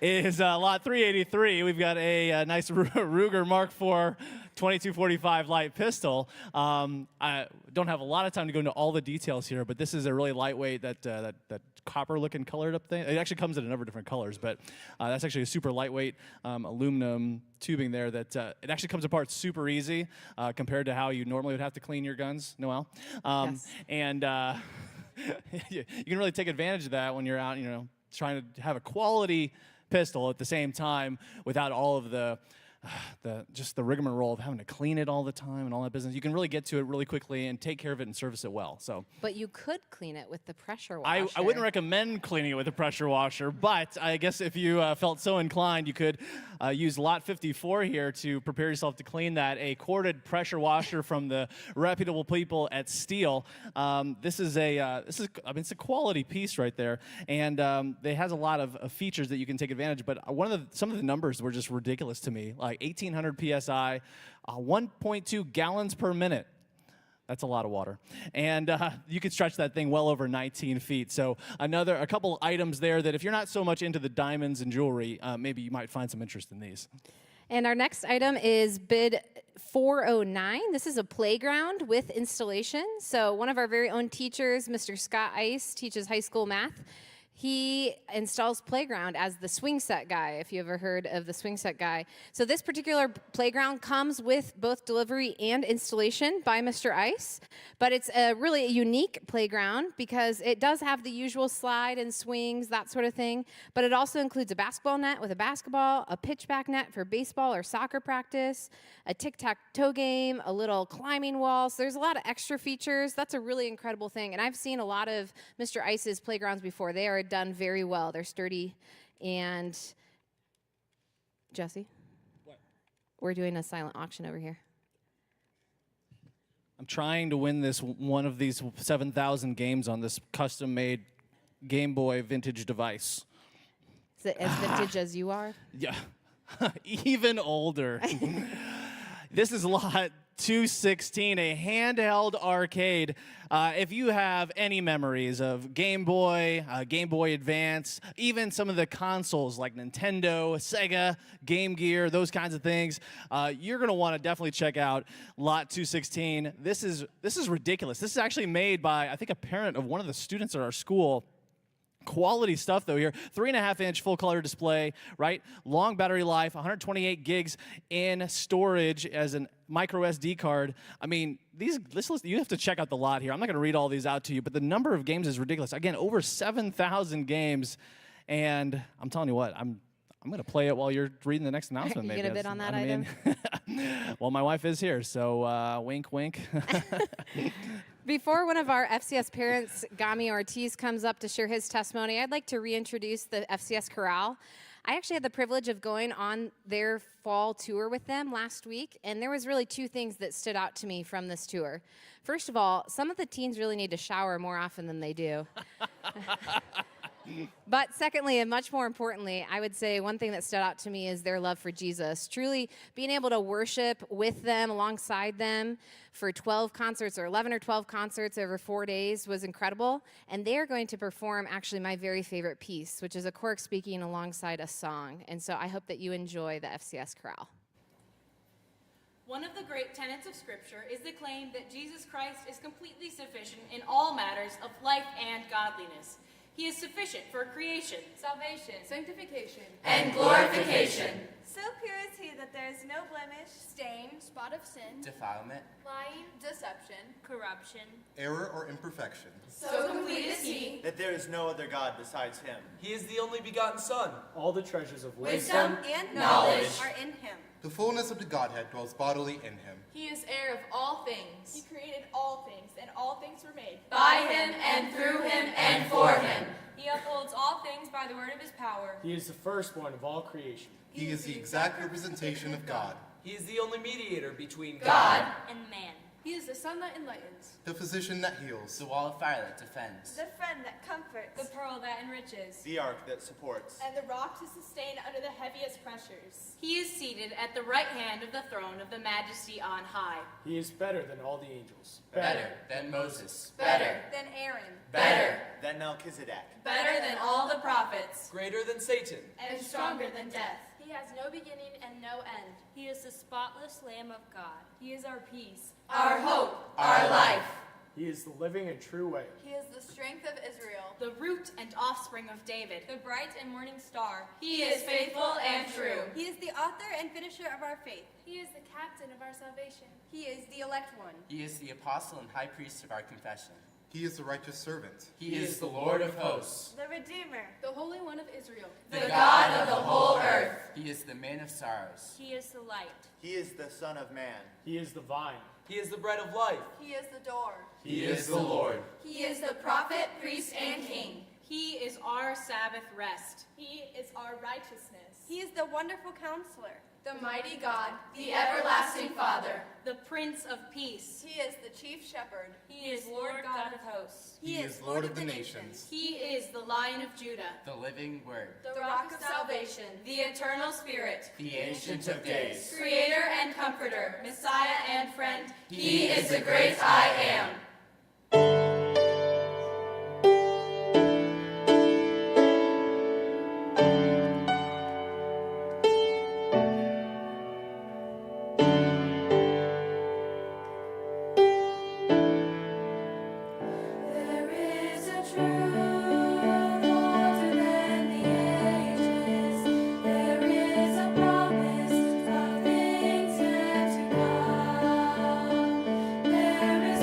D: is lot 383. We've got a nice Ruger Mark IV 2245 light pistol. I don't have a lot of time to go into all the details here, but this is a really lightweight, that copper-looking colored up thing. It actually comes in a number of different colors, but that's actually a super lightweight aluminum tubing there that it actually comes apart super easy compared to how you normally would have to clean your guns, Noelle.
E: Yes.
D: And you can really take advantage of that when you're out, trying to have a quality pistol at the same time without all of the just the rigmarole of having to clean it all the time and all that business. You can really get to it really quickly and take care of it and service it well. So,
E: But you could clean it with the pressure washer.
D: I wouldn't recommend cleaning it with a pressure washer, but I guess if you felt so inclined, you could use lot 54 here to prepare yourself to clean that. A corded pressure washer from the reputable people at Steel. It's a quality piece right there, and it has a lot of features that you can take advantage. But some of the numbers were just ridiculous to me, like 1,800 psi, 1.2 gallons per minute. That's a lot of water. And you could stretch that thing well over 19 feet. So a couple items there that if you're not so much into the diamonds and jewelry, maybe you might find some interest in these.
E: And our next item is bid 409. This is a playground with installation. So one of our very own teachers, Mr. Scott Ice, teaches high school math. He installs playground as the swing set guy, if you ever heard of the swing set guy. So this particular playground comes with both delivery and installation by Mr. Ice, but it's a really unique playground because it does have the usual slide and swings, that sort of thing, but it also includes a basketball net with a basketball, a pitchback net for baseball or soccer practice, a tic-tac-toe game, a little climbing wall. So there's a lot of extra features. That's a really incredible thing, and I've seen a lot of Mr. Ice's playgrounds before. They are done very well. They're sturdy. And Jesse? What? We're doing a silent auction over here.
D: I'm trying to win one of these 7,000 games on this custom-made Game Boy vintage device.
E: Is it as vintage as you are?
D: Yeah, even older. This is lot 216, a handheld arcade. If you have any memories of Game Boy, Game Boy Advance, even some of the consoles like Nintendo, Sega, Game Gear, those kinds of things, you're going to want to definitely check out lot 216. This is ridiculous. This is actually made by, I think, a parent of one of the students at our school. Quality stuff though here. 3.5-inch full color display, right? Long battery life, 128 gigs in storage as a micro SD card. I mean, you have to check out the lot here. I'm not going to read all these out to you, but the number of games is ridiculous. Again, over 7,000 games, and I'm telling you what, I'm going to play it while you're reading the next announcement.
E: You gonna bid on that item?
D: Well, my wife is here, so wink, wink.
E: Before one of our FCS parents, Gami Ortiz, comes up to share his testimony, I'd like to reintroduce the FCS Corral. I actually had the privilege of going on their fall tour with them last week, and there was really two things that stood out to me from this tour. First of all, some of the teens really need to shower more often than they do. But secondly, and much more importantly, I would say one thing that stood out to me is their love for Jesus. Truly being able to worship with them, alongside them for 12 concerts or 11 or 12 concerts over 4 days was incredible. And they are going to perform actually my very favorite piece, which is a cork speaking alongside a song. And so I hope that you enjoy the FCS Chorale.
I: One of the great tenets of Scripture is the claim that Jesus Christ is completely sufficient in all matters of life and godliness. He is sufficient for creation,
J: salvation, sanctification,
I: and glorification.
J: So pure is he that there is no blemish, stain, spot of sin,
K: defilement,
J: lying, deception, corruption,
K: error, or imperfection.
I: So complete is he
L: that there is no other God besides him.
M: He is the only begotten Son.
N: All the treasures of
I: wisdom and knowledge
J: are in him.
K: The fullness of the Godhead dwells bodily in him.
J: He is heir of all things. He created all things, and all things were made
I: by him, and through him, and for him.
J: He upholds all things by the word of his power.
N: He is the firstborn of all creation.
K: He is the exact representation of God.
M: He is the only mediator between
I: God
J: and man. He is the sun that enlightens,
K: the physician that heals,
O: the wall of fire that defends,
J: the friend that comforts,
I: the pearl that enriches,
L: the ark that supports,
J: and the rock to sustain under the heaviest pressures.
I: He is seated at the right hand of the throne of the majesty on high.
N: He is better than all the angels.
O: Better than Moses.
I: Better
J: than Aaron.
I: Better
L: than Melchizedek.
I: Better than all the prophets.
M: Greater than Satan.
J: And stronger than death.
I: He has no beginning and no end.
J: He is the spotless Lamb of God. He is our peace,
I: our hope, our life.
N: He is the living and true way.
J: He is the strength of Israel,
I: the root and offspring of David,
J: the bright and morning star.
I: He is faithful and true.
J: He is the author and finisher of our faith. He is the captain of our salvation. He is the elect one.
O: He is the apostle and high priest of our confession.
K: He is the righteous servant.
O: He is the Lord of hosts.
J: The Redeemer. The Holy One of Israel.
O: The God of the whole earth. He is the man of sorrows.
J: He is the light.
L: He is the Son of Man.
N: He is the vine.
M: He is the bread of life.
J: He is the door.
O: He is the Lord.
J: He is the prophet, priest, and king.
I: He is our Sabbath rest.
J: He is our righteousness. He is the wonderful counselor. The mighty God, the everlasting Father.
I: The Prince of Peace.
J: He is the chief shepherd.
I: He is Lord God of hosts.
K: He is Lord of the nations.
I: He is the Lion of Judah.
O: The living word.
J: The rock of salvation.
I: The eternal Spirit.
O: The ancient of days.
I: Creator and Comforter. Messiah and friend. He is the great I am.
J: There is a truth older than the ages. There is a promise of things yet to come. There is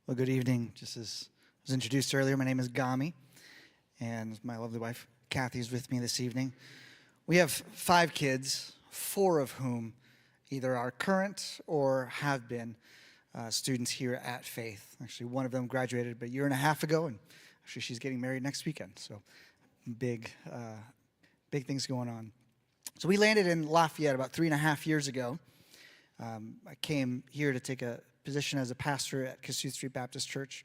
P: Well, good evening. Just as was introduced earlier, my name is Gami, and my lovely wife, Kathy, is with me this evening. We have 5 kids, 4 of whom either are current or have been students here at Faith. Actually, one of them graduated about a year and a half ago, and actually she's getting married next weekend, so big things going on. So we landed in Lafayette about 3.5 years ago. I came here to take a position as a pastor at Cassuth Street Baptist Church.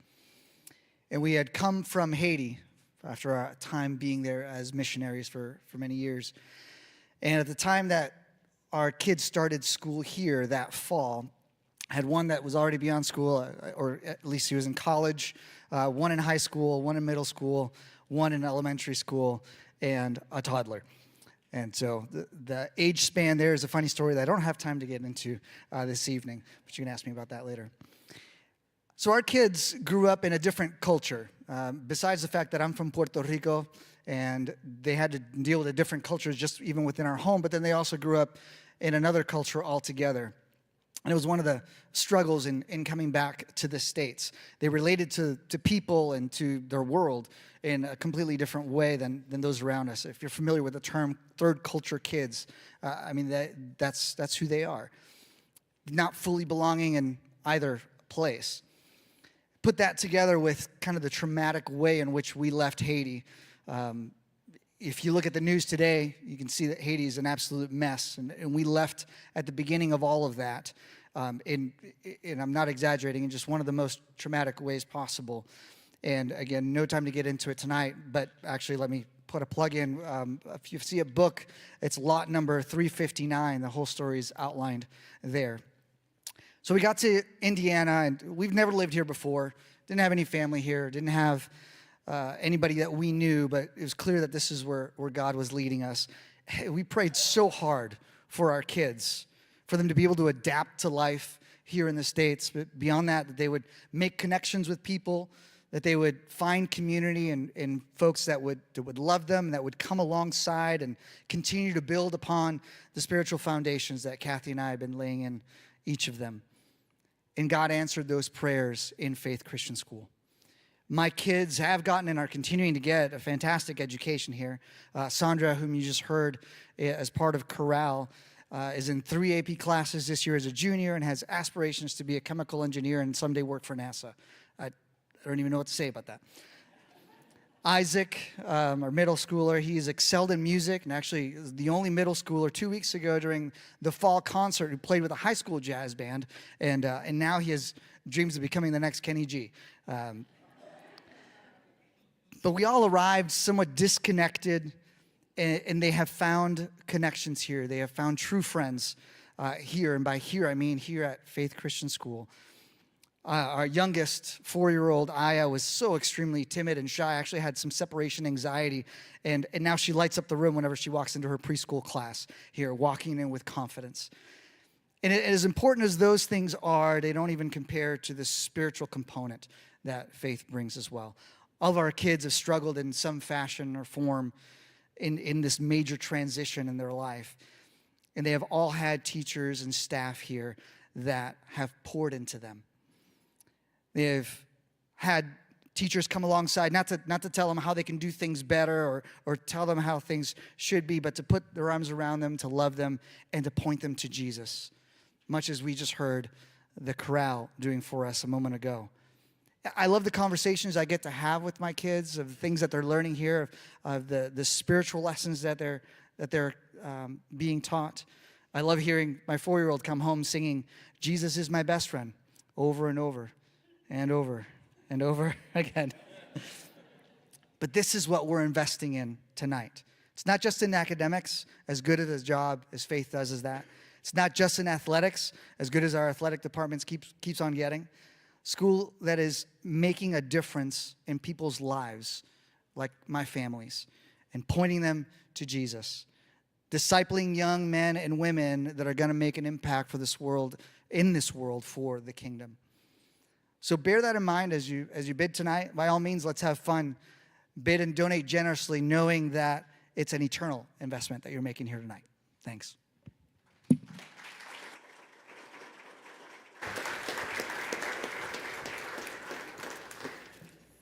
P: And we had come from Haiti after our time being there as missionaries for many years. And at the time that our kids started school here that fall, I had one that was already beyond school, or at least he was in college, one in high school, one in middle school, one in elementary school, and a toddler. And so the age span there is a funny story that I don't have time to get into this evening, but you can ask me about that later. So our kids grew up in a different culture. Besides the fact that I'm from Puerto Rico, and they had to deal with a different culture just even within our home, but then they also grew up in another culture altogether. And it was one of the struggles in coming back to the States. They related to people and to their world in a completely different way than those around us. If you're familiar with the term third culture kids, that's who they are. Not fully belonging in either place. Put that together with kind of the traumatic way in which we left Haiti. If you look at the news today, you can see that Haiti is an absolute mess. And we left at the beginning of all of that. And I'm not exaggerating, in just one of the most traumatic ways possible. And again, no time to get into it tonight, but actually let me put a plug in. If you see a book, it's lot number 359. The whole story is outlined there. So we got to Indiana, and we've never lived here before. Didn't have any family here. Didn't have anybody that we knew, but it was clear that this is where God was leading us. We prayed so hard for our kids, for them to be able to adapt to life here in the States. But beyond that they would make connections with people, that they would find community and folks that would love them, that would come alongside and continue to build upon the spiritual foundations that Kathy and I have been laying in each of them. And God answered those prayers in Faith Christian School. My kids have gotten and are continuing to get a fantastic education here. Sandra, whom you just heard as part of Chorale, is in 3 AP classes this year as a junior and has aspirations to be a chemical engineer and someday work for NASA. I don't even know what to say about that. Isaac, our middle schooler, he's excelled in music and actually is the only middle schooler 2 weeks ago during the fall concert who played with a high school jazz band, and now he has dreams of becoming the next Kenny G. But we all arrived somewhat disconnected, and they have found connections here. They have found true friends here, and by here I mean here at Faith Christian School. Our youngest 4-year-old, Aya, was so extremely timid and shy, actually had some separation anxiety, and now she lights up the room whenever she walks into her preschool class here, walking in with confidence. And as important as those things are, they don't even compare to the spiritual component that faith brings as well. All of our kids have struggled in some fashion or form in this major transition in their life. And they have all had teachers and staff here that have poured into them. They've had teachers come alongside, not to tell them how they can do things better or tell them how things should be, but to put their arms around them, to love them, and to point them to Jesus, much as we just heard the chorale doing for us a moment ago. I love the conversations I get to have with my kids, of the things that they're learning here, of the spiritual lessons that they're being taught. I love hearing my 4-year-old come home singing, "Jesus is my best friend," over and over and over and over again. But this is what we're investing in tonight. It's not just in academics, as good at a job as Faith does as that. It's not just in athletics, as good as our athletic departments keeps on getting. School that is making a difference in people's lives, like my family's, and pointing them to Jesus. Discipling young men and women that are going to make an impact for this world, in this world, for the kingdom. So bear that in mind as you bid tonight. By all means, let's have fun. Bid and donate generously, knowing that it's an eternal investment that you're making here tonight. Thanks.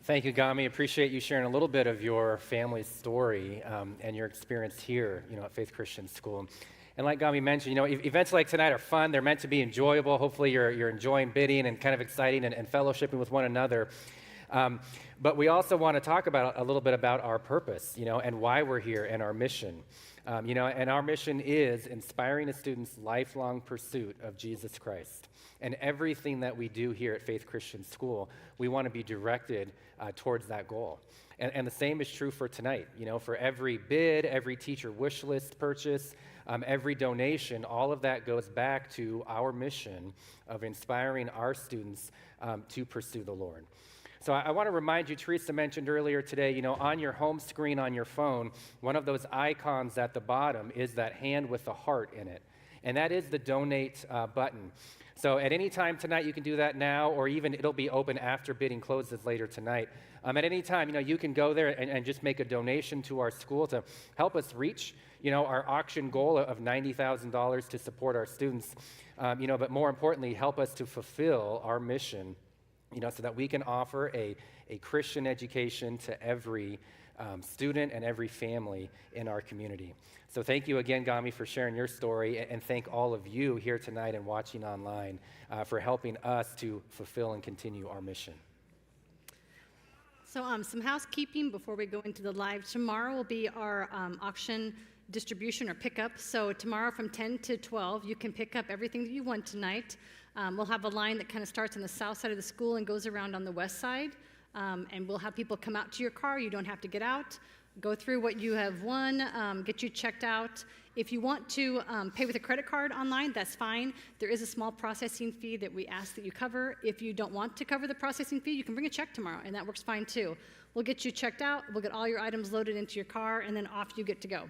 A: Thank you, Gami. Appreciate you sharing a little bit of your family's story and your experience here, at Faith Christian School. And like Gami mentioned, events like tonight are fun. They're meant to be enjoyable. Hopefully you're enjoying bidding and kind of exciting and fellowshipping with one another. But we also want to talk about a little bit about our purpose, and why we're here and our mission. And our mission is inspiring a student's lifelong pursuit of Jesus Christ. And everything that we do here at Faith Christian School, we want to be directed towards that goal. And the same is true for tonight. For every bid, every teacher wish list purchase, every donation, all of that goes back to our mission of inspiring our students to pursue the Lord. So I want to remind you, Teresa mentioned earlier today, on your home screen on your phone, one of those icons at the bottom is that hand with the heart in it. And that is the donate button. So at any time tonight, you can do that now, or even it'll be open after bidding closes later tonight. At any time, you can go there and just make a donation to our school to help us reach, our auction goal of $90,000 to support our students. But more importantly, help us to fulfill our mission, so that we can offer a Christian education to every student and every family in our community. So thank you again, Gami, for sharing your story, and thank all of you here tonight and watching online for helping us to fulfill and continue our mission.
B: So some housekeeping before we go into the live. Tomorrow will be our auction distribution or pickup. So tomorrow from 10 to 12, you can pick up everything that you want tonight. We'll have a line that kind of starts on the south side of the school and goes around on the west side. And we'll have people come out to your car. You don't have to get out. Go through what you have won, get you checked out. If you want to pay with a credit card online, that's fine. There is a small processing fee that we ask that you cover. If you don't want to cover the processing fee, you can bring a check tomorrow, and that works fine too. We'll get you checked out. We'll get all your items loaded into your car, and then off you get to go.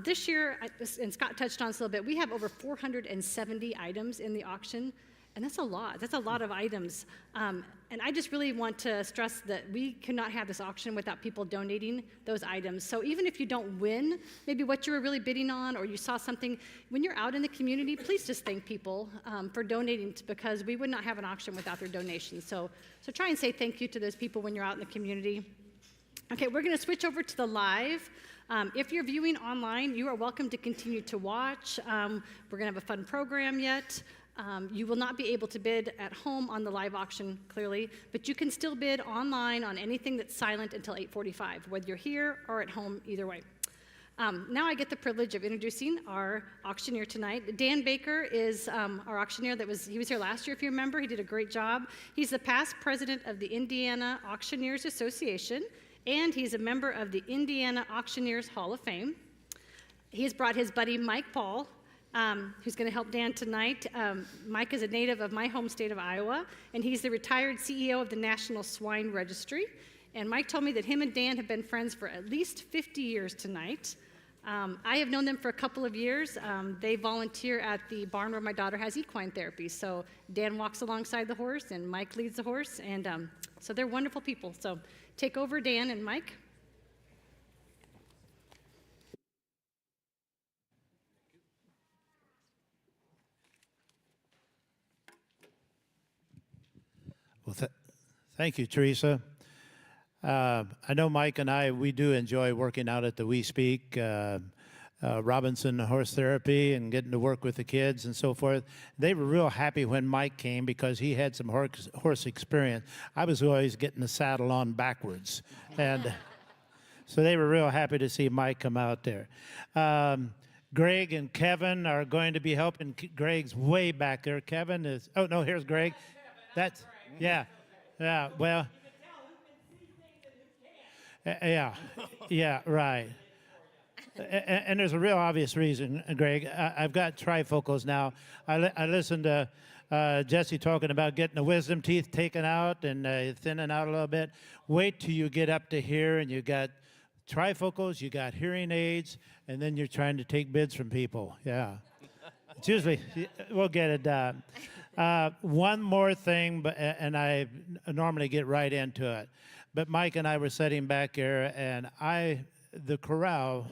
B: This year, and Scott touched on this a little bit, we have over 470 items in the auction, and that's a lot. That's a lot of items. And I just really want to stress that we cannot have this auction without people donating those items. So even if you don't win maybe what you were really bidding on, or you saw something, when you're out in the community, please just thank people for donating, because we would not have an auction without their donations. So try and say thank you to those people when you're out in the community. Okay, we're going to switch over to the live. If you're viewing online, you are welcome to continue to watch. We're going to have a fun program yet. You will not be able to bid at home on the live auction, clearly, but you can still bid online on anything that's silent until 8:45, whether you're here or at home, either way. Now I get the privilege of introducing our auctioneer tonight. Dan Baker is our auctioneer he was here last year, if you remember. He did a great job. He's the past president of the Indiana Auctioneers Association, and he's a member of the Indiana Auctioneers Hall of Fame. He's brought his buddy Mike Paul, who's going to help Dan tonight. Mike is a native of my home state of Iowa, and he's the retired CEO of the National Swine Registry. And Mike told me that him and Dan have been friends for at least 50 years tonight. I have known them for a couple of years. They volunteer at the barn where my daughter has equine therapy. So Dan walks alongside the horse, and Mike leads the horse, and so they're wonderful people. So take over, Dan and Mike.
Q: Well, thank you, Teresa. I know Mike and we do enjoy working out at the We Speak, Robinson Horse Therapy, and getting to work with the kids and so forth. They were real happy when Mike came because he had some horse experience. I was always getting the saddle on backwards. And so they were real happy to see Mike come out there. Greg and Kevin are going to be helping. Greg's way back there. Kevin is, oh no, here's Greg. That's, yeah, well, yeah, right. And there's a real obvious reason, Greg. I've got trifocals now. I listened to Jesse talking about getting the wisdom teeth taken out and thinning out a little bit. Wait till you get up to here and you got trifocals, you got hearing aids, and then you're trying to take bids from people. Yeah. It's usually, we'll get it done. One more thing, and I normally get right into it. But Mike and I were sitting back here, and the corral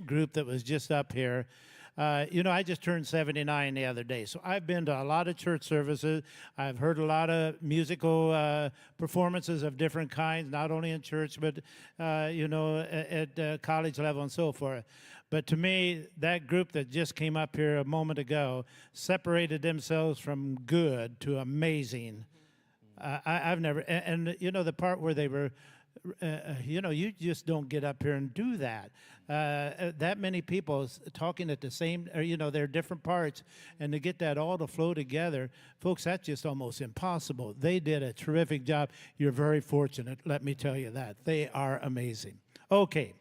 Q: group that was just up here, I just turned 79 the other day, so I've been to a lot of church services. I've heard a lot of musical performances of different kinds, not only in church, but, at college level and so forth. But to me, that group that just came up here a moment ago separated themselves from good to amazing. I've never, and the part where they were, you just don't get up here and do that. That many people talking at the same, they're different parts, and to get that all to flow together, folks, that's just almost impossible. They did a terrific job. You're very fortunate, let me tell you that. They are amazing. Okay,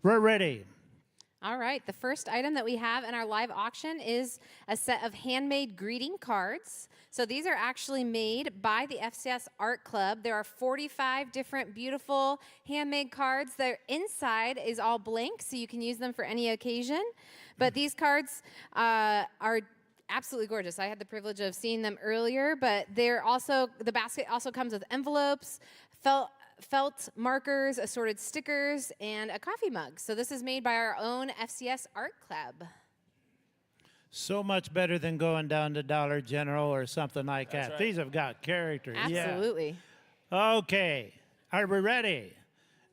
Q: we're ready.
E: All right, the first item that we have in our live auction is a set of handmade greeting cards. So these are actually made by the FCS Art Club. There are 45 different beautiful handmade cards. Their inside is all blank, so you can use them for any occasion. But these cards are absolutely gorgeous. I had the privilege of seeing them earlier, but the basket also comes with envelopes, felt markers, assorted stickers, and a coffee mug. So this is made by our own FCS Art Club.
Q: So much better than going down to Dollar General or something like that.
D: Right.
Q: These have got character.
E: Absolutely.
Q: Yeah. Okay. Are we ready?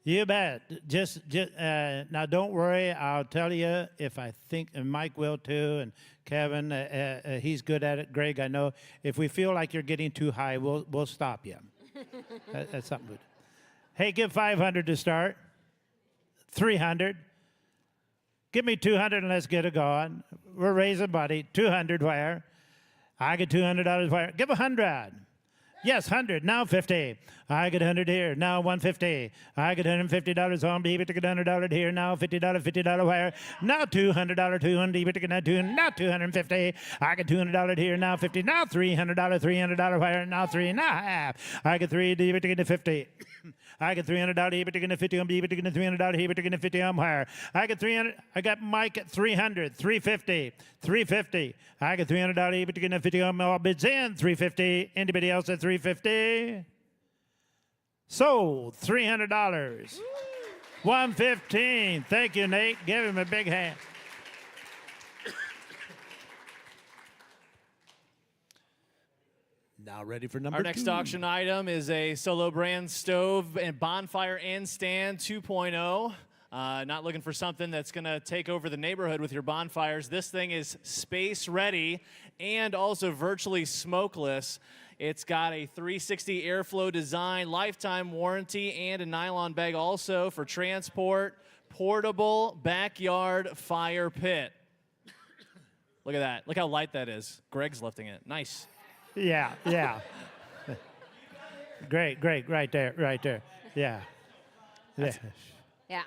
Q: You bet. Just now, don't worry. I'll tell you if I think, and Mike will too, and Kevin, he's good at it. Greg, I know. If we feel like you're getting too high, we'll stop you. That's something good. Hey, give 500 to start. 300. Give me 200 and let's get it going. We're raising money. 200 where? I get $200 where? Give 100. Yes, 100. Now 50. I get 100 here. Now 150. I get $150 on BB to get $100 here. Now $50 where? Now $200. 200 BB to get that 200. Now 250. I get $200 here. Now 50. Now $300. $300 where? Now 3. Now half. I get 3 BB to get to 50. I get $300 BB to get to 50 on BB to get to $300 BB to get to 50 on where? I get 300. I got Mike at 300. 350. 350. I get $300 BB to get to 50 on all bids in. 350. Anybody else at 350? Sold. $300. 115. Thank you, Nate. Give him a big hand. Now ready for number 2.
D: Our next auction item is a Solo brand stove and bonfire and stand 2.0. Not looking for something that's going to take over the neighborhood with your bonfires. This thing is space ready and also virtually smokeless. It's got a 360 airflow design, lifetime warranty, and a nylon bag also for transport, portable backyard fire pit. Look at that. Look how light that is. Greg's lifting it. Nice.
Q: Yeah. Great. Right there. Yeah.
E: Yeah,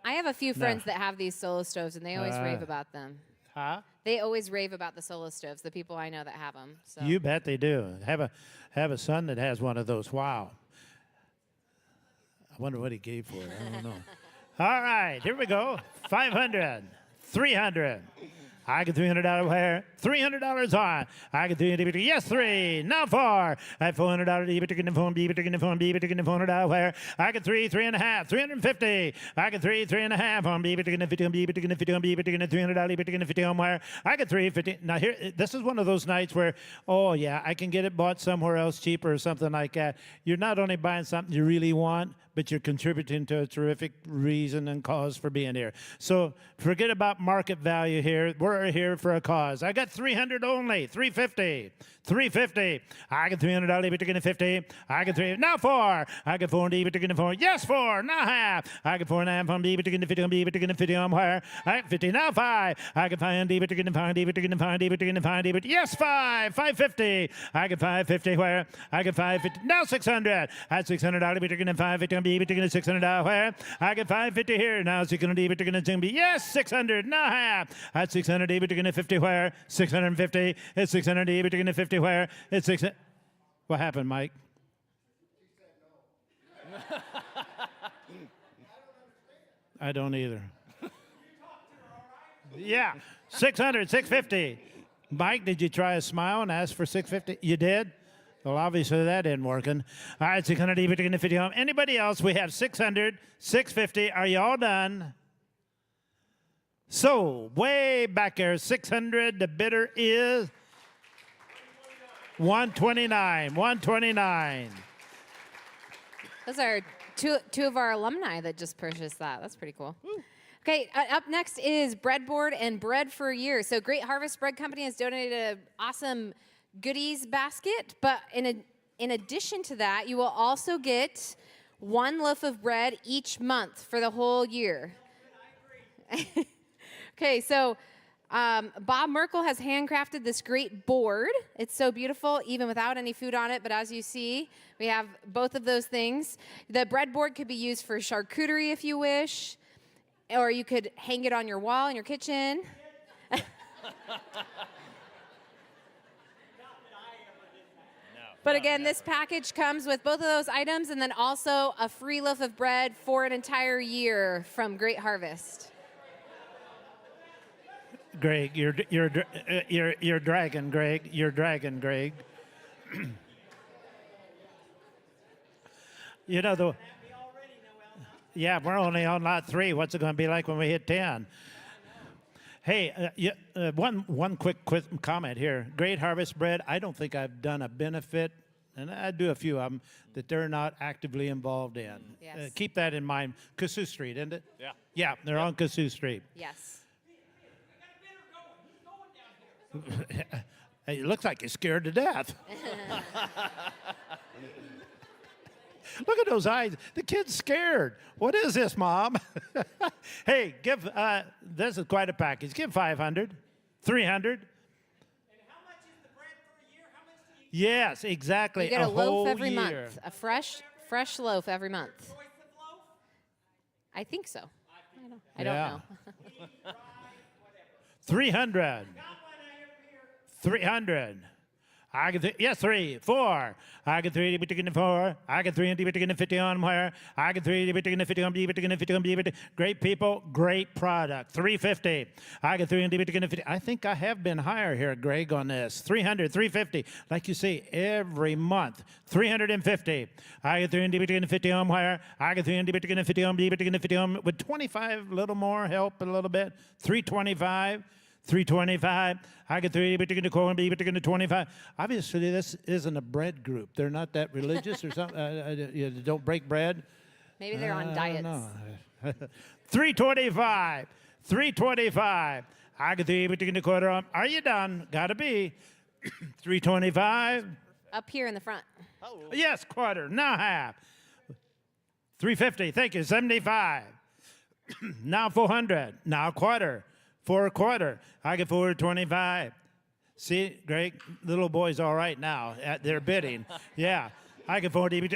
E: I have a few friends that have these Solo stoves, and they always rave about them.
Q: Huh?
E: They always rave about the Solo stoves, the people I know that have them. So.
Q: You bet they do. Have a son that has one of those. Wow. I wonder what he gave for it. I don't know. All right, here we go. 500, 300. I get $300 where? $300 on. I get $300. Yes, 3. Now 4. I have $400. EBIT to the phone. EBIT to the phone. EBIT to the phone. Where? I get 3, 3.5. 350. I get 3, 3.5 on EBIT to the 50. EBIT to the 50. EBIT to the $300. EBIT to the 50 on where? I get 350. Now here, this is one of those nights where, oh yeah, I can get it bought somewhere else cheaper or something like that. You're not only buying something you really want, but you're contributing to a terrific reason and cause for being here. So forget about market value here. We're here for a cause. I got 300 only, 350, 350. I get $300, EBIT to 50. I get 3, now 4. I get 4 EBIT to 4. Yes, 4, now half. I get 4.5 on EBIT to 50 on EBIT to 50 on where? I get 50, now 5. I get 5 on EBIT to 5, EBIT to 5, EBIT to 5, EBIT. Yes, 5, 550. I get 550 where? I get 550, now 600. I had $600, EBIT to 550 on EBIT to $600 where? I get 550 here. Now 600 EBIT to be yes, 600. Now half. I had 600 EBIT to 50 where? 650. It's 600 EBIT to 50 where? It's 600. What happened, Mike? I don't either. Yeah, 600, 650. Mike, did you try a smile and ask for 650? You did? Well, obviously that isn't working. All right, 600 EBIT to 50 home. Anybody else? We have 600, 650. Are you all done? So, way back there, 600. The bidder is 129. 129.
E: Those are two of our alumni that just purchased that. That's pretty cool. Okay, up next is Breadboard and Bread for a Year. So Great Harvest Bread Company has donated an awesome goodies basket, but in addition to that, you will also get one loaf of bread each month for the whole year. Okay, so Bob Merkel has handcrafted this great board. It's so beautiful, even without any food on it, but as you see, we have both of those things. The breadboard could be used for charcuterie if you wish, or you could hang it on your wall in your kitchen. But again, this package comes with both of those items and then also a free loaf of bread for an entire year from Great Harvest.
Q: Greg, you're dragging, Greg. You're dragging, Greg. You know, yeah, we're only on lot 3. What's it going to be like when we hit 10? Hey, one quick comment here. Great Harvest Bread, I don't think I've done a benefit, and I do a few of them, that they're not actively involved in.
E: Yes.
Q: Keep that in mind. Kasuth Street, isn't it?
D: Yeah.
Q: Yeah, they're on Kasuth Street.
E: Yes.
Q: It looks like you're scared to death. Look at those eyes. The kid's scared. What is this, Mom? Hey, give. This is quite a package. Give 500, 300. And how much is the bread for a year? How much do you get? Yes, exactly.
E: You get a loaf every
Q: year.
E: month, a fresh loaf every month. I think so. I don't know.
Q: 300. 300. I get yes, 3, 4. I get 3 between the 4. I get 3 between the 50 on where. I get 3 between the 50 on B between the 50 on B. Great people, great product. 350. I get 3 between the 50. I think I have been higher here, Greg, on this. 300, 350. Like you say, every month. 350. I get 3 between the 50 on where. I get 3 between the 50 on B between the 50 on. With 25, a little more help a little bit. 325. 325. I get 3 between the corn, B between the 25. Obviously, this isn't a bread group. They're not that religious or something. You don't break bread.
E: Maybe they're on diets.
Q: No. 325. 325. I get 3 between the quarter. Are you done? Gotta be. 325.
E: Up here in the front.
Q: Oh. Yes, quarter. Now half. 350. Thank you. 75. Now 400. Now quarter. For a quarter. I get 425. See, Greg, little boy's all right now. They're bidding. Yeah. I get 40.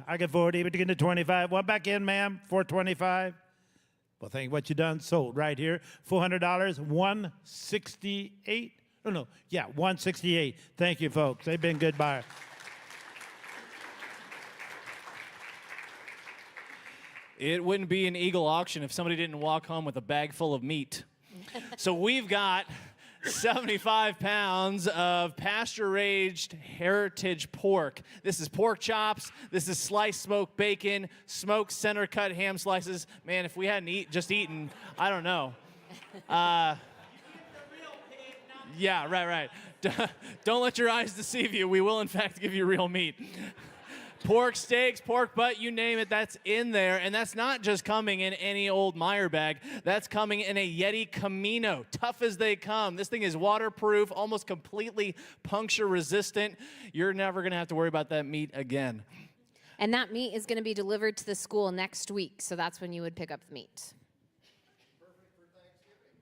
Q: I get 40 between the 25. What back in, ma'am? 425. Well, thank you. What you done? Sold right here. $400. 168. Oh no. Yeah, 168. Thank you, folks. They've been good buyers.
D: It wouldn't be an Eagle auction if somebody didn't walk home with a bag full of meat. So we've got 75 pounds of pasture-raised heritage pork. This is pork chops. This is sliced smoked bacon, smoked center-cut ham slices. Man, if we hadn't just eaten, I don't know. Yeah, right. Don't let your eyes deceive you. We will, in fact, give you real meat. Pork steaks, pork butt, you name it, that's in there. And that's not just coming in any old Meyer bag. That's coming in a Yeti Camino, tough as they come. This thing is waterproof, almost completely puncture resistant. You're never going to have to worry about that meat again.
E: And that meat is going to be delivered to the school next week. So that's when you would pick up the meat.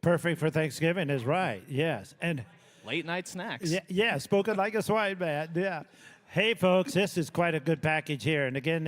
Q: Perfect for Thanksgiving is right, yes. And
D: late night snacks.
Q: Yeah, spoken like a swine man, yeah. Hey, folks, this is quite a good package here. And again,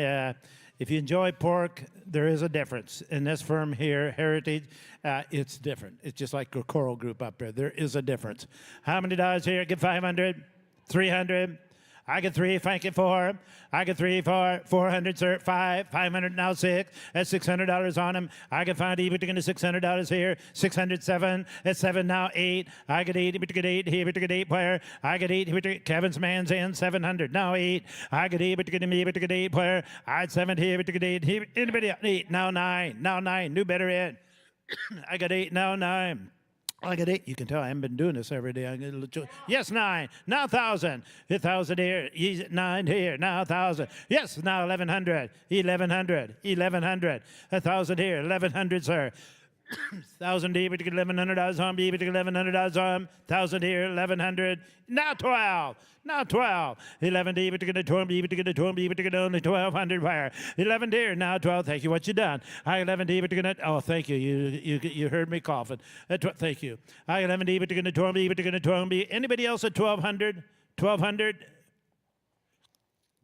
Q: if you enjoy pork, there is a difference. In this firm here, Heritage, it's different. It's just like a Coral Group up there. There is a difference. How many dollars here? Get 500, 300. I get 3, thank you, 4. I get 3, 4, 400, sir, 5, 500, now 6. That's $600 on them. I get 5, but you get $600 here. 600, 7. That's 7, now 8. I get 8, but you get 8 here, but you get 8 where? I get 8, but you get Kevin's man's in, 700, now 8. I get 8, but you get me, but you get 8 where? I had 7 here, but you get 8 here. Anybody else? 8, now 9, now 9. New better in. I got 8 now, 9. I got 8. You can tell I haven't been doing this every day. I get a little yes, 9. Now 1,000. 1,000 here. 9 here. Now 1,000. Yes, now 1,100. 1,100. 1,100. 1,000 here. 1,100, sir. 1,000 here. 1,100 on. 1,100 on. 1,000 here. 1,100. Now 12. Now 12. 11 D, but to get a 12 B, but to get a 12 B, but to get only 1,200 wire. 11 dear, now 12. Thank you. What you done? I 11 D, but to get a, oh, thank you. You heard me coughing. Thank you. I 11 D, but to get a 12 B, but to get a 12 B. Anybody else at 1,200? 1,200?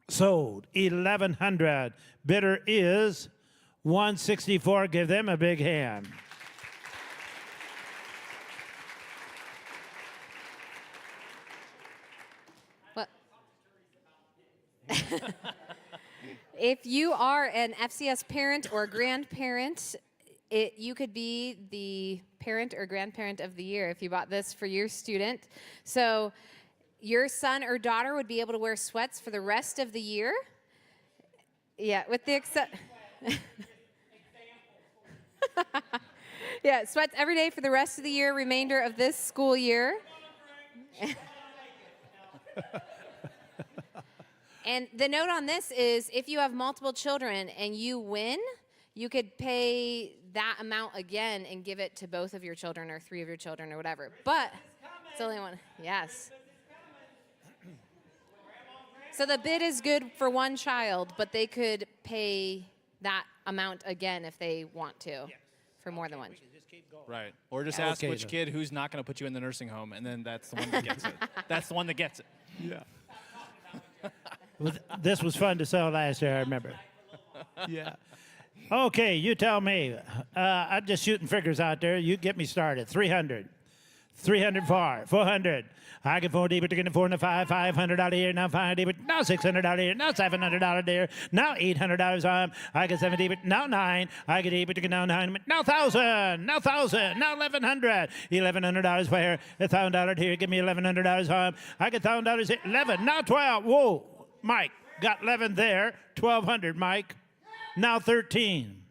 Q: Sold. 1,100. Bidder is 164. Give them a big hand.
E: If you are an FCS parent or grandparent, you could be the parent or grandparent of the year if you bought this for your student. So your son or daughter would be able to wear sweats for the rest of the year. Yeah, with the yeah, sweats every day for the rest of the year, remainder of this school year. And the note on this is if you have multiple children and you win, you could pay that amount again and give it to both of your children or 3 of your children or whatever. But it's only one. Yes. So the bid is good for one child, but they could pay that amount again if they want to for more than one.
D: Right. Or just ask which kid who's not going to put you in the nursing home, and then that's the one that gets it. That's the one that gets it.
Q: Yeah. This was fun to sell last year, I remember. Yeah. Okay, you tell me. I'm just shooting figures out there. You get me started. 300. 300 far. 400. I get 40, but you're getting 4 and a 5. $500 out of here. Now 5, but now $600 out of here. Now $700 there. Now $800 on. I get 70, but now 9. I get 8, but you get now 9. But now 1,000. Now 1,000. Now 1,100. $1,100 for here. $1,000 here. Give me $1,100 on. I get $1,000 here. 11. Now 12. Whoa. Mike got 11 there. 1,200, Mike. Now 13.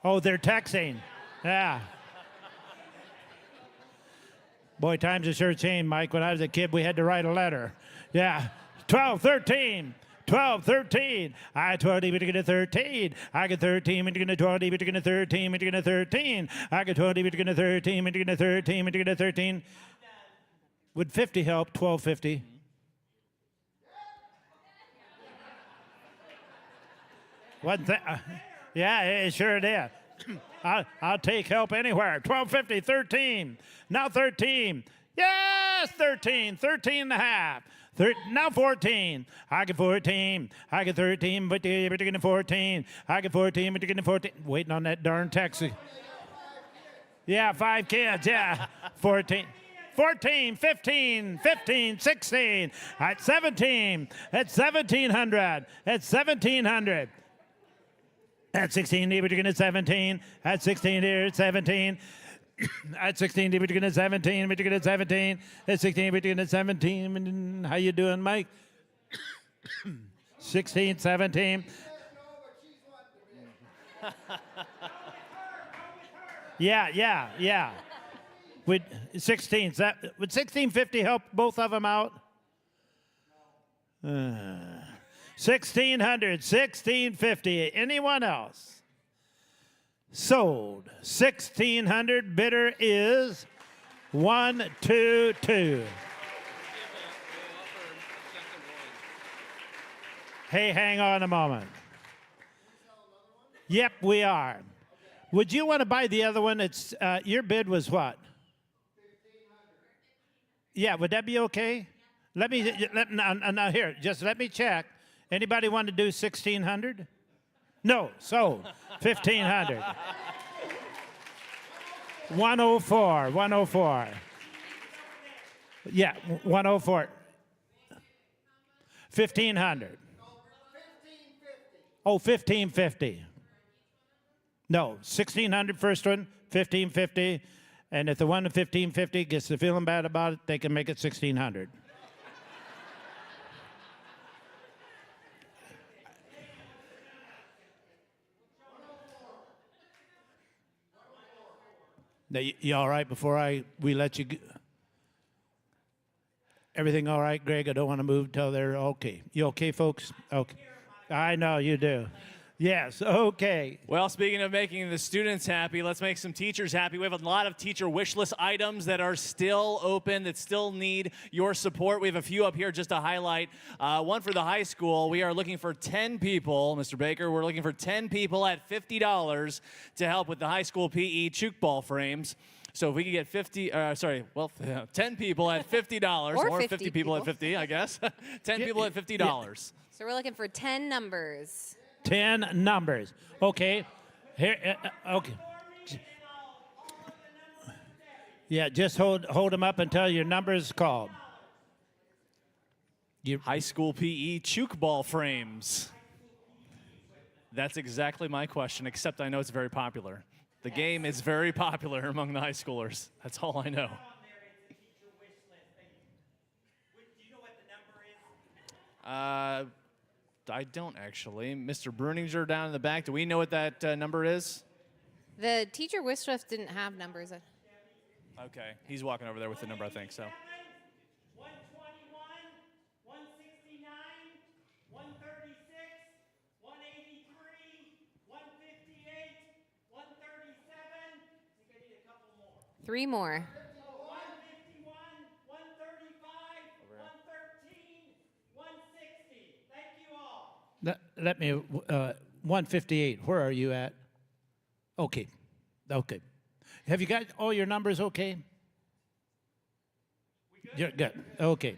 Q: Oh, they're texting. Yeah. Boy, times have sure changed, Mike. When I was a kid, we had to write a letter. Yeah. 12, 13. 12, 13. I 12, but you get a 13. I get 13, but you get a 12, but you get a 13, but you get a 13. I get 12, but you get a 13, but you get a 13, but you get a 13. Would 50 help? 1250. Wasn't that? Yeah, it sure did. I'll take help anywhere. 1250, 13. Now 13. Yes, 13. 13 and a half. Now 14. I get 14. I get 13, but you're getting 14. I get 14, but you're getting 14. Waiting on that darn taxi. Yeah, 5 kids. Yeah, 14. 14, 15, 15, 16. At 17. At 1,700. At 1,700. At 16, but you're going to 17. At 16 here, at 17. At 16, but you're going to 17. But you're going to 17. At 16, but you're going to 17. How you doing, Mike? 16, 17. Yeah. Would 1650 help both of them out? 1,600, 1,650. Anyone else? Sold. 1,600. Bidder is 122. Hey, hang on a moment. Yep, we are. Would you want to buy the other one? It's your bid was what? Yeah, would that be okay? Now here, just let me check. Anybody want to do 1,600? No, sold. 1,500. 104, 104. Yeah, 104. 1,500. Oh, 1,550. No, 1,600 first one, 1,550. And if the one at 1,550 gets to feeling bad about it, they can make it 1,600. Now, you all right before we let you? Everything all right, Greg? I don't want to move till they're okay. You okay, folks? Okay. I know you do. Yes, okay.
D: Well, speaking of making the students happy, let's make some teachers happy. We have a lot of teacher wish list items that are still open, that still need your support. We have a few up here just to highlight. One for the high school. We are looking for 10 people, Mr. Baker. We're looking for 10 people at $50 to help with the high school PE chook ball frames. So if we could get 10 people at $50,
E: Or
D: or
E: 50
D: 50 people at
E: people.
D: 50, I guess. 10 people at $50.
E: So we're looking for 10 numbers.
Q: 10 numbers. Okay. Here. Okay. Yeah, just hold them up until your number is called.
D: High school PE chook ball frames. That's exactly my question, except I know it's very popular. The game is very popular among the high schoolers. That's all I know. I don't actually. Mr. Bruninger down in the back, do we know what that number is?
E: The teacher wish list didn't have numbers.
D: Okay, he's walking over there with the number, I think, so.
A: 121, 169, 136, 183, 158, 137. I think I need a couple more.
E: 3 more.
A: 151, 135, 113, 160. Thank you all.
Q: Let me, 158, where are you at? Okay. Okay. Have you got all your numbers okay? You're good. Okay.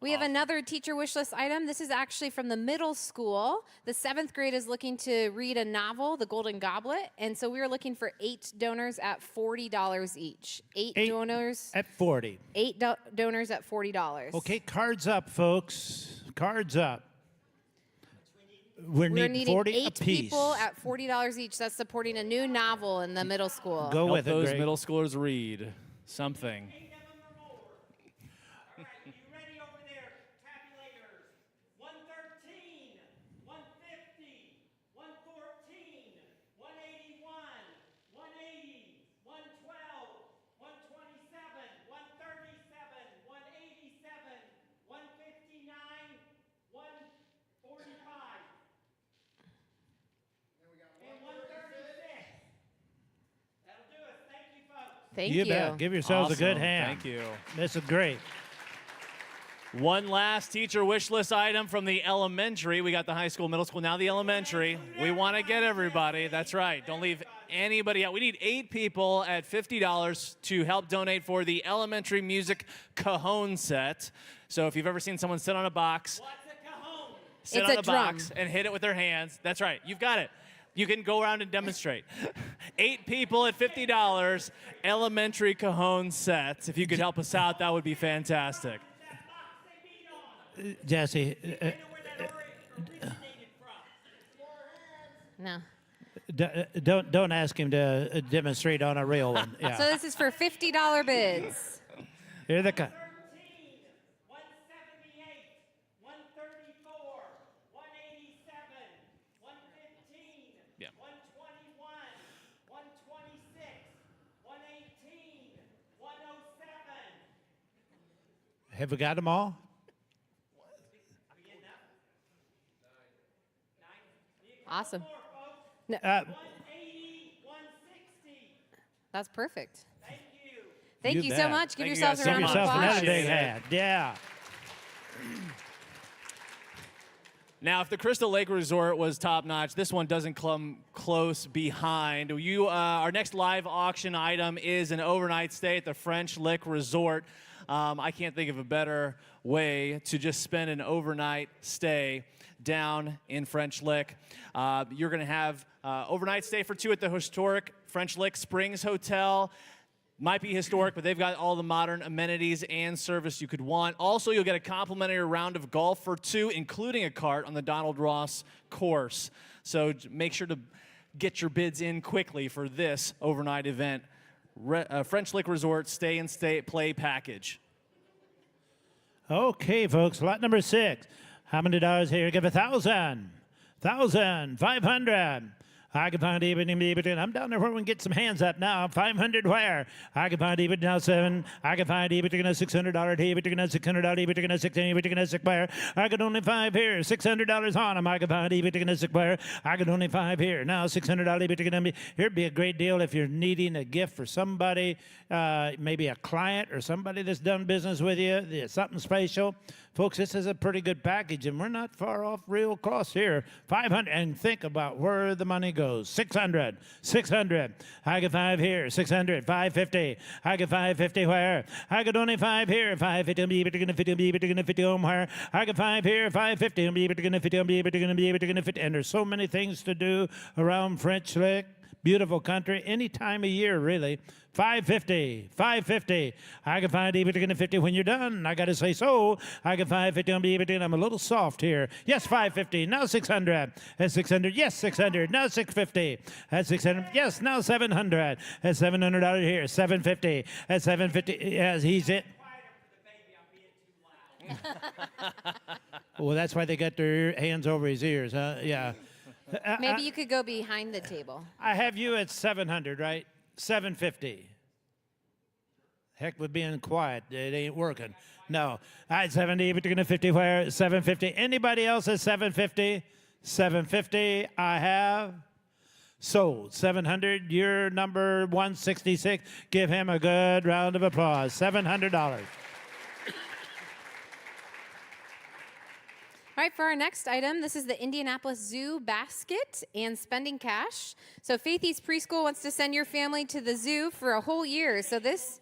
E: We have another teacher wish list item. This is actually from the middle school. The 7th grade is looking to read a novel, The Golden Goblet, and so we are looking for 8 donors at $40 each. 8 donors
Q: At 40.
E: 8 donors at $40.
Q: Okay, cards up, folks. Cards up.
E: We're
Q: needing
E: needing
Q: 40
E: 8
Q: apiece.
E: people at $40 each. That's supporting a new novel in the middle school.
Q: Go
D: Help
Q: with it,
D: those
Q: Greg.
D: middle schoolers read something.
A: All right, you ready over there, tabulators? 113, 150, 114, 181, 180, 112, 127, 137, 187, 159, 145. And 136. That'll do us. Thank you, folks.
E: Thank
Q: You bet. Give yourselves a good
D: Awesome.
Q: hand.
D: Thank you.
Q: This is great.
D: One last teacher wish list item from the elementary. We got the high school, middle school, now the elementary. We want to get everybody. That's right. Don't leave anybody out. We need 8 people at $50 to help donate for the elementary music cajon set. So if you've ever seen someone sit on a box, sit
E: It's
D: on
E: a
D: a box and hit it with their hands. That's right. You've got it. You can go around and demonstrate. 8 people at $50, elementary cajon sets. If you could help us out, that would be fantastic.
Q: Jesse,
E: No.
Q: don't ask him to demonstrate on a real one. Yeah.
E: So this is for $50 bids.
Q: Here they come.
A: 178, 134, 187, 115,
D: Yeah.
A: 121, 126, 118, 107.
Q: Have we got them all?
E: Awesome. No,
A: 180, 160.
E: that's perfect.
A: Thank you.
E: Thank you so
Q: bet.
E: much. Give
D: Thank you
E: yourselves
D: guys
E: a
D: so
E: round of
Q: Yourself
E: applause.
Q: another big
D: Appreciate it.
Q: hand. Yeah.
D: Now, if the Crystal Lake Resort was top notch, this one doesn't come close behind. Our next live auction item is an overnight stay at the French Lick Resort. I can't think of a better way to just spend an overnight stay down in French Lick. You're going to have overnight stay for 2 at the historic French Lick Springs Hotel. Might be historic, but they've got all the modern amenities and service you could want. Also, you'll get a complimentary round of golf for 2, including a cart on the Donald Ross course. So make sure to get your bids in quickly for this overnight event. French Lick Resort Stay and Stay Play Package.
Q: Okay, folks. Lot number 6. How many dollars here? Give 1,000, 1,000, 500, I can find even. I'm down there where we can get some hands up now. 500 where? I can find even now 7. I can find even $600. $600 even 6 where? I could only 5 here. $600 on them. I can find even 6 where? I could only 5 here. Now $600 even. Here'd be a great deal if you're needing a gift for somebody, maybe a client or somebody that's done business with you. Something special. Folks, this is a pretty good package, and we're not far off real close here. 500, and think about where the money goes. 600, 600. I get 5 here. 600, 550. I get 550 where? I get only 5 here. 550, where? I get 5 here. 550, and there's so many things to do around French Lick. Beautiful country, any time of year, really. 550, 550. I can find even 50 when you're done. I got to say so. I can 550, I'm a little soft here. Yes, 550. Now 600. That's 600. Yes, 600. Now 650. That's 600. Yes, now 700. That's $700 here. 750. That's 750. Yes, he's it. Well, that's why they got their hands over his ears, huh? Yeah.
E: Maybe you could go behind the table.
Q: I have you at 700, right? 750. Heck with being quiet. It ain't working. No. All right, 70, but you're going to 50 where? 750. Anybody else at 750? 750, I have sold. 700, you're number 166. Give him a good round of applause. $700.
E: All right, for our next item, this is the Indianapolis Zoo basket and spending cash. So Faithy's Preschool wants to send your family to the zoo for a whole year. So this...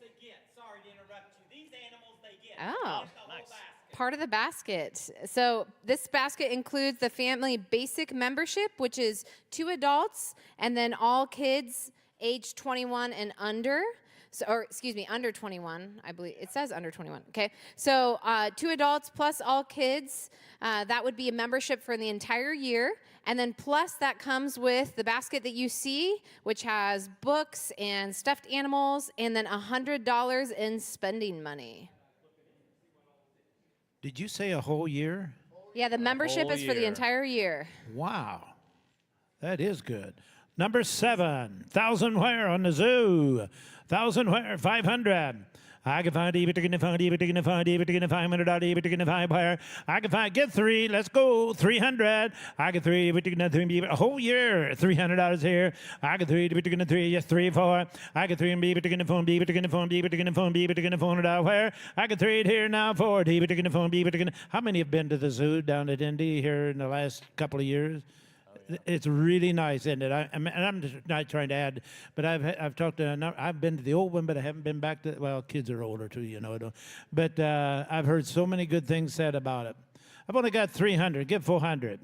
D: Sorry to interrupt you. These animals they get.
E: Oh, nice. Part of the basket. So this basket includes the family basic membership, which is 2 adults, and then all kids age 21 and under. So, or excuse me, under 21, I believe. It says under 21, okay? So 2 adults plus all kids, that would be a membership for the entire year. And then plus that comes with the basket that you see, which has books and stuffed animals, and then $100 in spending money.
Q: Did you say a whole year?
E: Yeah, the membership is for the entire year.
Q: Wow. That is good. Number 7, 1,000 where on the zoo? 1,000 where? 500. I can find even to find even to find even to $500 even to find where I can find get 3. Let's go 300. I get 3 even to 3 a whole year $300 here. I get 3 even to 3 yes 3 4. I get 3 even to phone even to phone even to phone even to phone $1 where I get 3 here now 4 even to phone even to. How many have been to the zoo down at Indy here in the last couple of years? It's really nice, isn't it? I'm just not trying to add, but I've talked to I've been to the old one, but I haven't been back to. Well, kids are older too, you know. But I've heard so many good things said about it. I've only got 300. Give 400.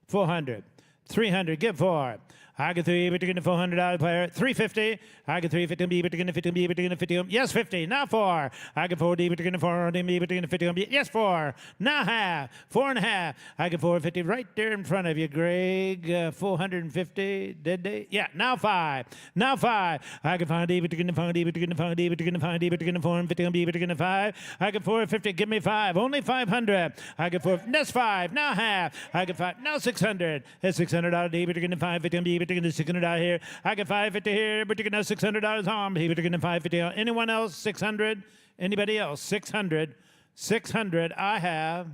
Q: 400. 300. Give 4. I get 3, but you're going to $400 player. 350. I get 350, but you're going to 50, but you're going to 50. Yes, 50. Now 4. I get 4D, but you're going to 4D, but you're going to 50. Yes, 4. Now half. 4.5. I get 450 right there in front of you, Greg. 450. Did they? Yeah. Now 5. Now 5. I get 5D, but you're going to 5D, but you're going to 5D, but you're going to 5D, but you're going to 450, but you're going to 5. I get 450. Give me 5. Only 500. I get 4. That's 5. Now half. I get 5. Now 600. That's $600, but you're going to 550, but you're going to $600 here. I get 550 here, but you're going to $600 home. But you're going to 550. Anyone else? 600? Anybody else? 600. 600. I have.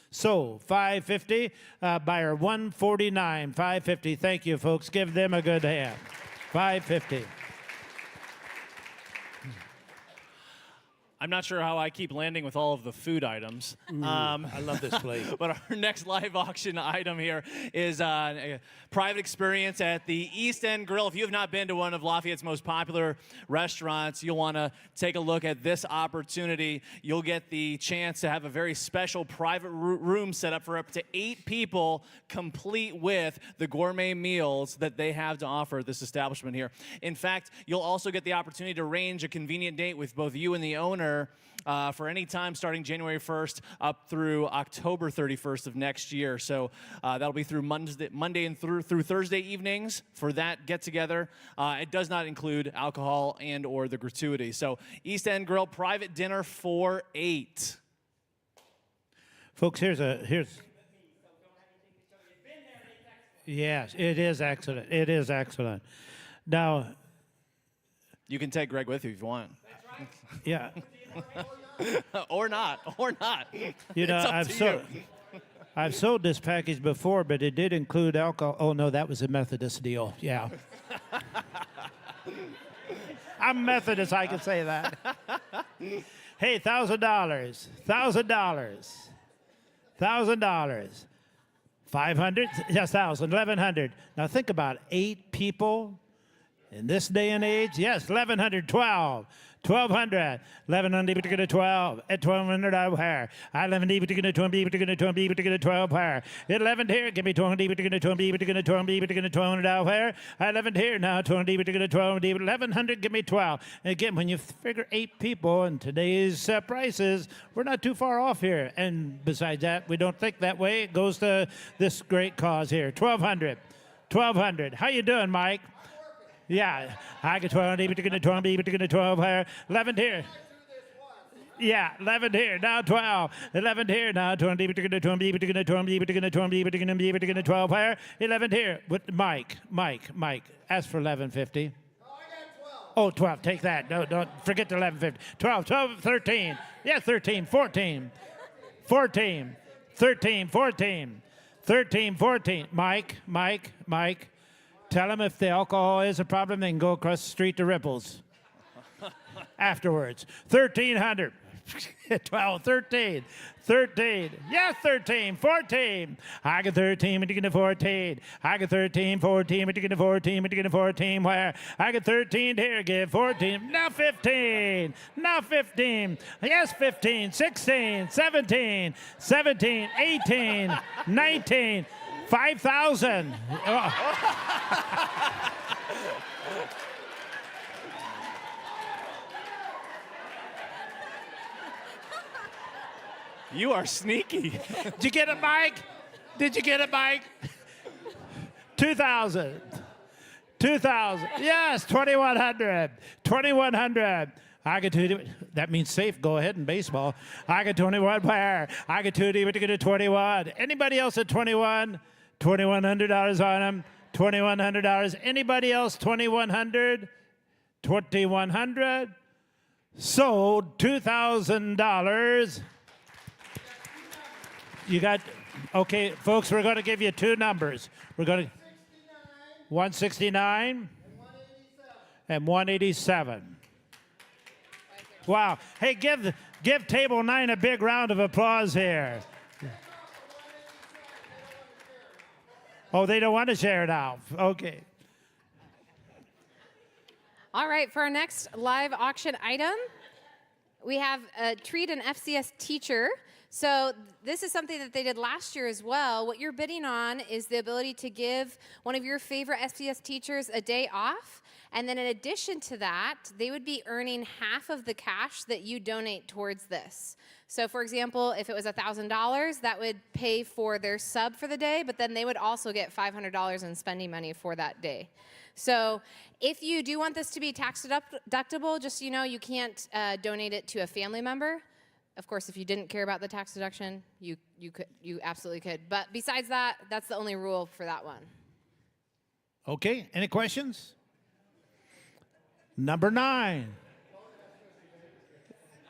Q: So 550. Buyer 149. 550. Thank you, folks. Give them a good hand. 550.
D: I'm not sure how I keep landing with all of the food items.
Q: I love this place.
D: But our next live auction item here is a private experience at the East End Grill. If you have not been to one of Lafayette's most popular restaurants, you'll want to take a look at this opportunity. You'll get the chance to have a very special private room set up for up to 8 people, complete with the gourmet meals that they have to offer at this establishment here. In fact, you'll also get the opportunity to arrange a convenient date with both you and the owner for any time starting January 1st up through October 31st of next year. So that'll be through Monday and through Thursday evenings for that get-together. It does not include alcohol and or the gratuity. So East End Grill, private dinner for 8.
Q: Folks, here's Yes, it is excellent. It is excellent. Now,
D: You can take Greg with you if you want.
Q: yeah,
D: Or not.
Q: you know,
D: It's up to you.
Q: I've sold this package before, but it did include alcohol. Oh no, that was a Methodist deal. Yeah. I'm Methodist, I can say that. Hey, $1,000. $1,000. 500, yes, 1,000, 1,100. Now think about it. 8 people in this day and age. Yes, 1,100, 12. 1,200, 1,100, but to get a 12. At 1,200, I wear. I 11, but to get a 20, but to get a 20, but to get a 12 hair. At 11 here, give me 20, but to get a 20, but to get a 20, but to get a 200 out hair. I 11 here now, 20, but to get a 12, 1,100, give me 12. And again, when you figure 8 people and today's prices, we're not too far off here. And besides that, we don't think that way. It goes to this great cause here. 1,200, 1,200. How you doing, Mike? Yeah, I get 12, but to get a 20, but to get a 12 here. 11 here. Yeah, 11 here, now 12. 11 here, now 20, but to get a 20, but to get a 20, but to get a 20, but to get a 12 here. 11 here. But Mike, ask for 1150. Oh, 12, take that. No, don't forget the 1150. 12, 13. Yeah, 13, 14. 14, 13, 14. 13, 14. Mike. Tell them if the alcohol is a problem, they can go across the street to Ripples afterwards. 1,300. 12, 13. Yes, 13, 14. I get 13, but you get a 14. I get 13, 14, but you get a 14, but you get a 14. Where? I get 13 here, give 14. Now 15. Yes, 15, 16, 17, 18, 19. 5,000.
D: You are sneaky.
Q: Did you get it, Mike? 2,000. Yes, 2,100. 2,100. I get 2. That means safe. Go ahead in baseball. I get 21 pair. I get 2 to get a 21. Anybody else at 21? $2,100 on them. $2,100. Anybody else? 2,100. 2,100. Sold $2,000. You got, okay, folks, we're going to give you 2 numbers. We're going to 169 and 187. Wow. Hey, give table 9 a big round of applause here. Oh, they don't want to share it out. Okay.
E: All right, for our next live auction item, we have treat an FCS teacher. So this is something that they did last year as well. What you're bidding on is the ability to give one of your favorite FCS teachers a day off. And then in addition to that, they would be earning half of the cash that you donate towards this. So for example, if it was $1,000, that would pay for their sub for the day, but then they would also get $500 in spending money for that day. So if you do want this to be tax deductible, just so you know, you can't donate it to a family member. Of course, if you didn't care about the tax deduction, you absolutely could. But besides that, that's the only rule for that one.
Q: Okay, any questions? Number 9.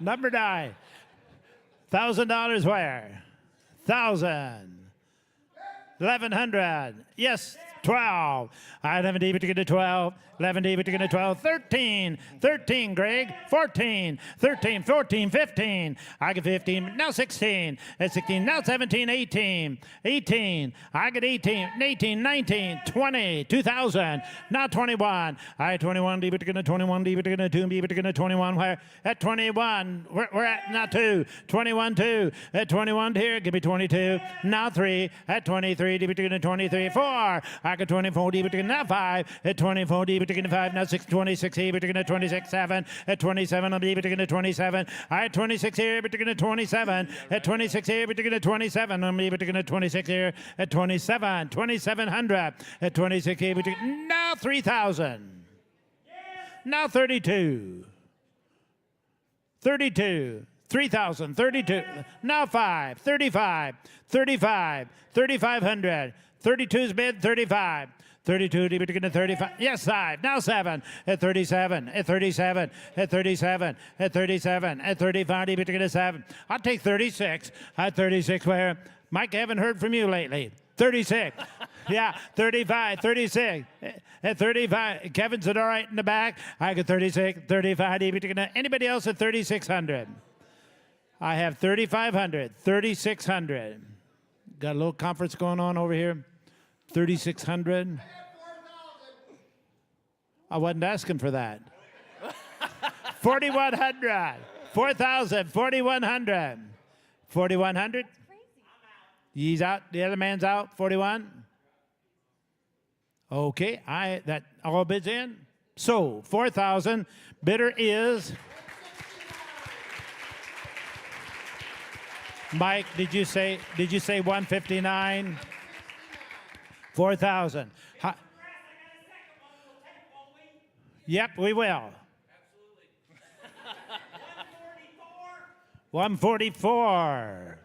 Q: $1,000 where? 1,000. 1,100. Yes, 12. I 11 to get to 12. 11 to get to 12. 13. 13, Greg. 14. 13, 14, 15. I get 15. Now 16. At 16. Now 17, 18. 18. I get 18. 18, 19, 20. 2,000. Now 21. I 21. To get to 21. To get to 2. To get to 21. Where? At 21. We're at now 2. 21, 2. At 21 here. Give me 22. Now 3. At 23. To get to 23. 4. I get 24. To get now 5. At 24. To get 5. Now 6. 26 here. To get 26. 7. At 27. I'll be able to get 27. I at 26 here. To get 27. At 26 here. To get 27. I'll be able to get 26 here. At 27. 2,700. At 26 here. Now 3,000. Now 32. 32. 3,000, 32. Now 5, 35, 35, 3,500. 32's bid, 35. 32, deep to 35. Yes, 5. Now 7. At 37. At 37. At 37. At 37. At 35, deep to 7. I'll take 36. At 36, where? Mike, I haven't heard from you lately. 36. Yeah, 35, 36. At 35. Kevin's it all right in the back? I got 36, 35, deep to anybody else at 3,600? I have 3,500, 3,600. Got a little conference going on over here. 3,600. I wasn't asking for that. 4,100. 4,000. 4,100. 4,100. He's out. The other man's out. 41. Okay. That all bids in. So 4,000. Bidder is. Mike, did you say 159? 4,000. Yep, we will. 144.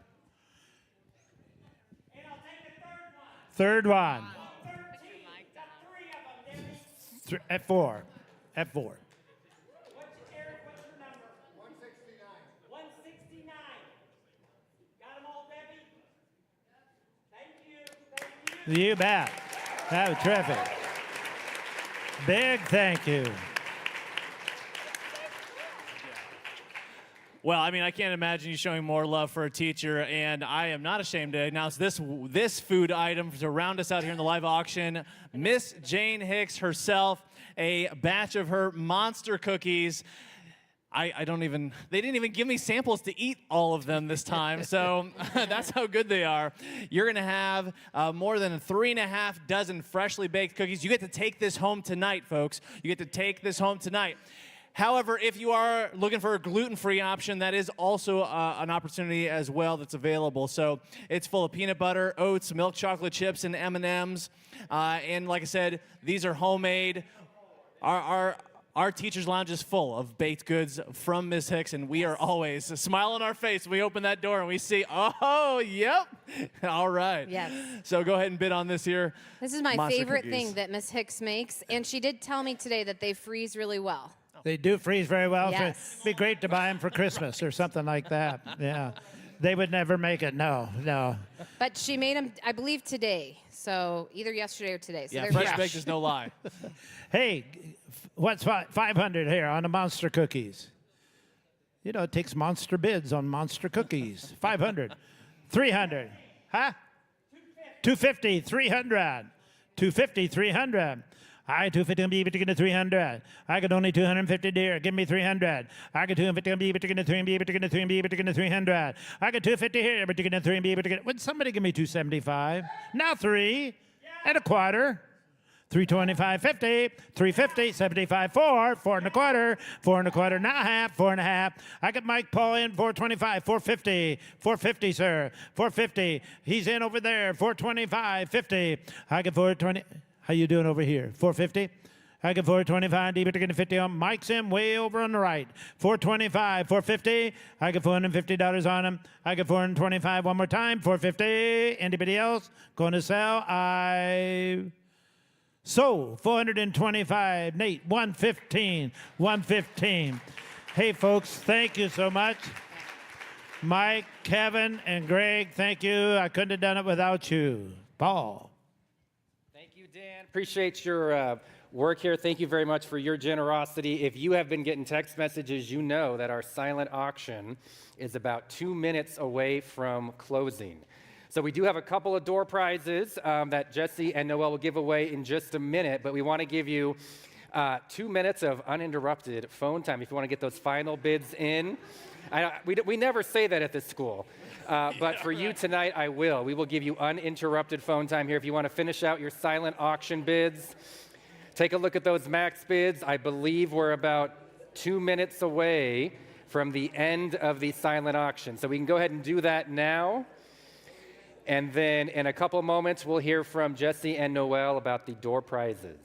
Q: Third one. At 4. At 4. You bet. That was terrific. Big thank you.
D: Well, I mean, I can't imagine you showing more love for a teacher, and I am not ashamed to announce this food item to round us out here in the live auction. Miss Jane Hicks herself, a batch of her monster cookies. They didn't even give me samples to eat all of them this time, so that's how good they are. You're going to have more than 3.5 dozen freshly baked cookies. You get to take this home tonight, folks. You get to take this home tonight. However, if you are looking for a gluten-free option, that is also an opportunity as well that's available. So it's full of peanut butter, oats, milk chocolate chips, and M&Ms. And like I said, these are homemade. Our teacher's lounge is full of baked goods from Ms. Hicks, and we are always a smile on our face when we open that door and we see, oh, yep. All right.
E: Yes.
D: So go ahead and bid on this here.
E: This is my
D: monster
E: favorite
D: cookies.
E: thing that Ms. Hicks makes, and she did tell me today that they freeze really well.
Q: They do freeze very well.
E: Yes.
Q: So it'd be great to buy them for Christmas or something like that. Yeah. They would never make it. No.
E: But she made them, I believe, today. So either yesterday or today. So
D: Yeah,
E: they're
D: fresh
E: fresh.
D: baked is no lie.
Q: Hey, what's 500 here on the monster cookies? You know, it takes monster bids on monster cookies. 500. 300. Huh? 250. 300. 250. 300. I 250 be taking the 300. I got only 250 dear. Give me 300. I got 250 be taking the 300. Be taking the 300. Be taking the 300. I got 250 here. But taking the 300. Be taking. Would somebody give me 275? Now 3 and a quarter. 325, 50, 350, 75, 4 and a quarter, 4 and a quarter, now half, 4 and a half. I got Mike Paul in, 425, 450, 450, sir, 450. He's in over there, 425, 50. I got 420. How you doing over here? 450. I got 425, deep to 50 on. Mike's in way over on the right. 425, 450. I got $450 on him. I got 425 one more time, 450. Anybody else going to sell? So, 425, Nate, 115, 115. Hey, folks, thank you so much. Mike, Kevin, and Greg, thank you. I couldn't have done it without you. Paul.
A: Thank you, Dan. Appreciate your work here. Thank you very much for your generosity. If you have been getting text messages, you know that our silent auction is about 2 minutes away from closing. So we do have a couple of door prizes that Jesse and Noel will give away in just a minute, but we want to give you 2 minutes of uninterrupted phone time if you want to get those final bids in. We never say that at this school, but for you tonight, I will. We will give you uninterrupted phone time here if you want to finish out your silent auction bids. Take a look at those max bids. I believe we're about 2 minutes away from the end of the silent auction. So we can go ahead and do that now. And then in a couple moments, we'll hear from Jesse and Noel about the door prizes.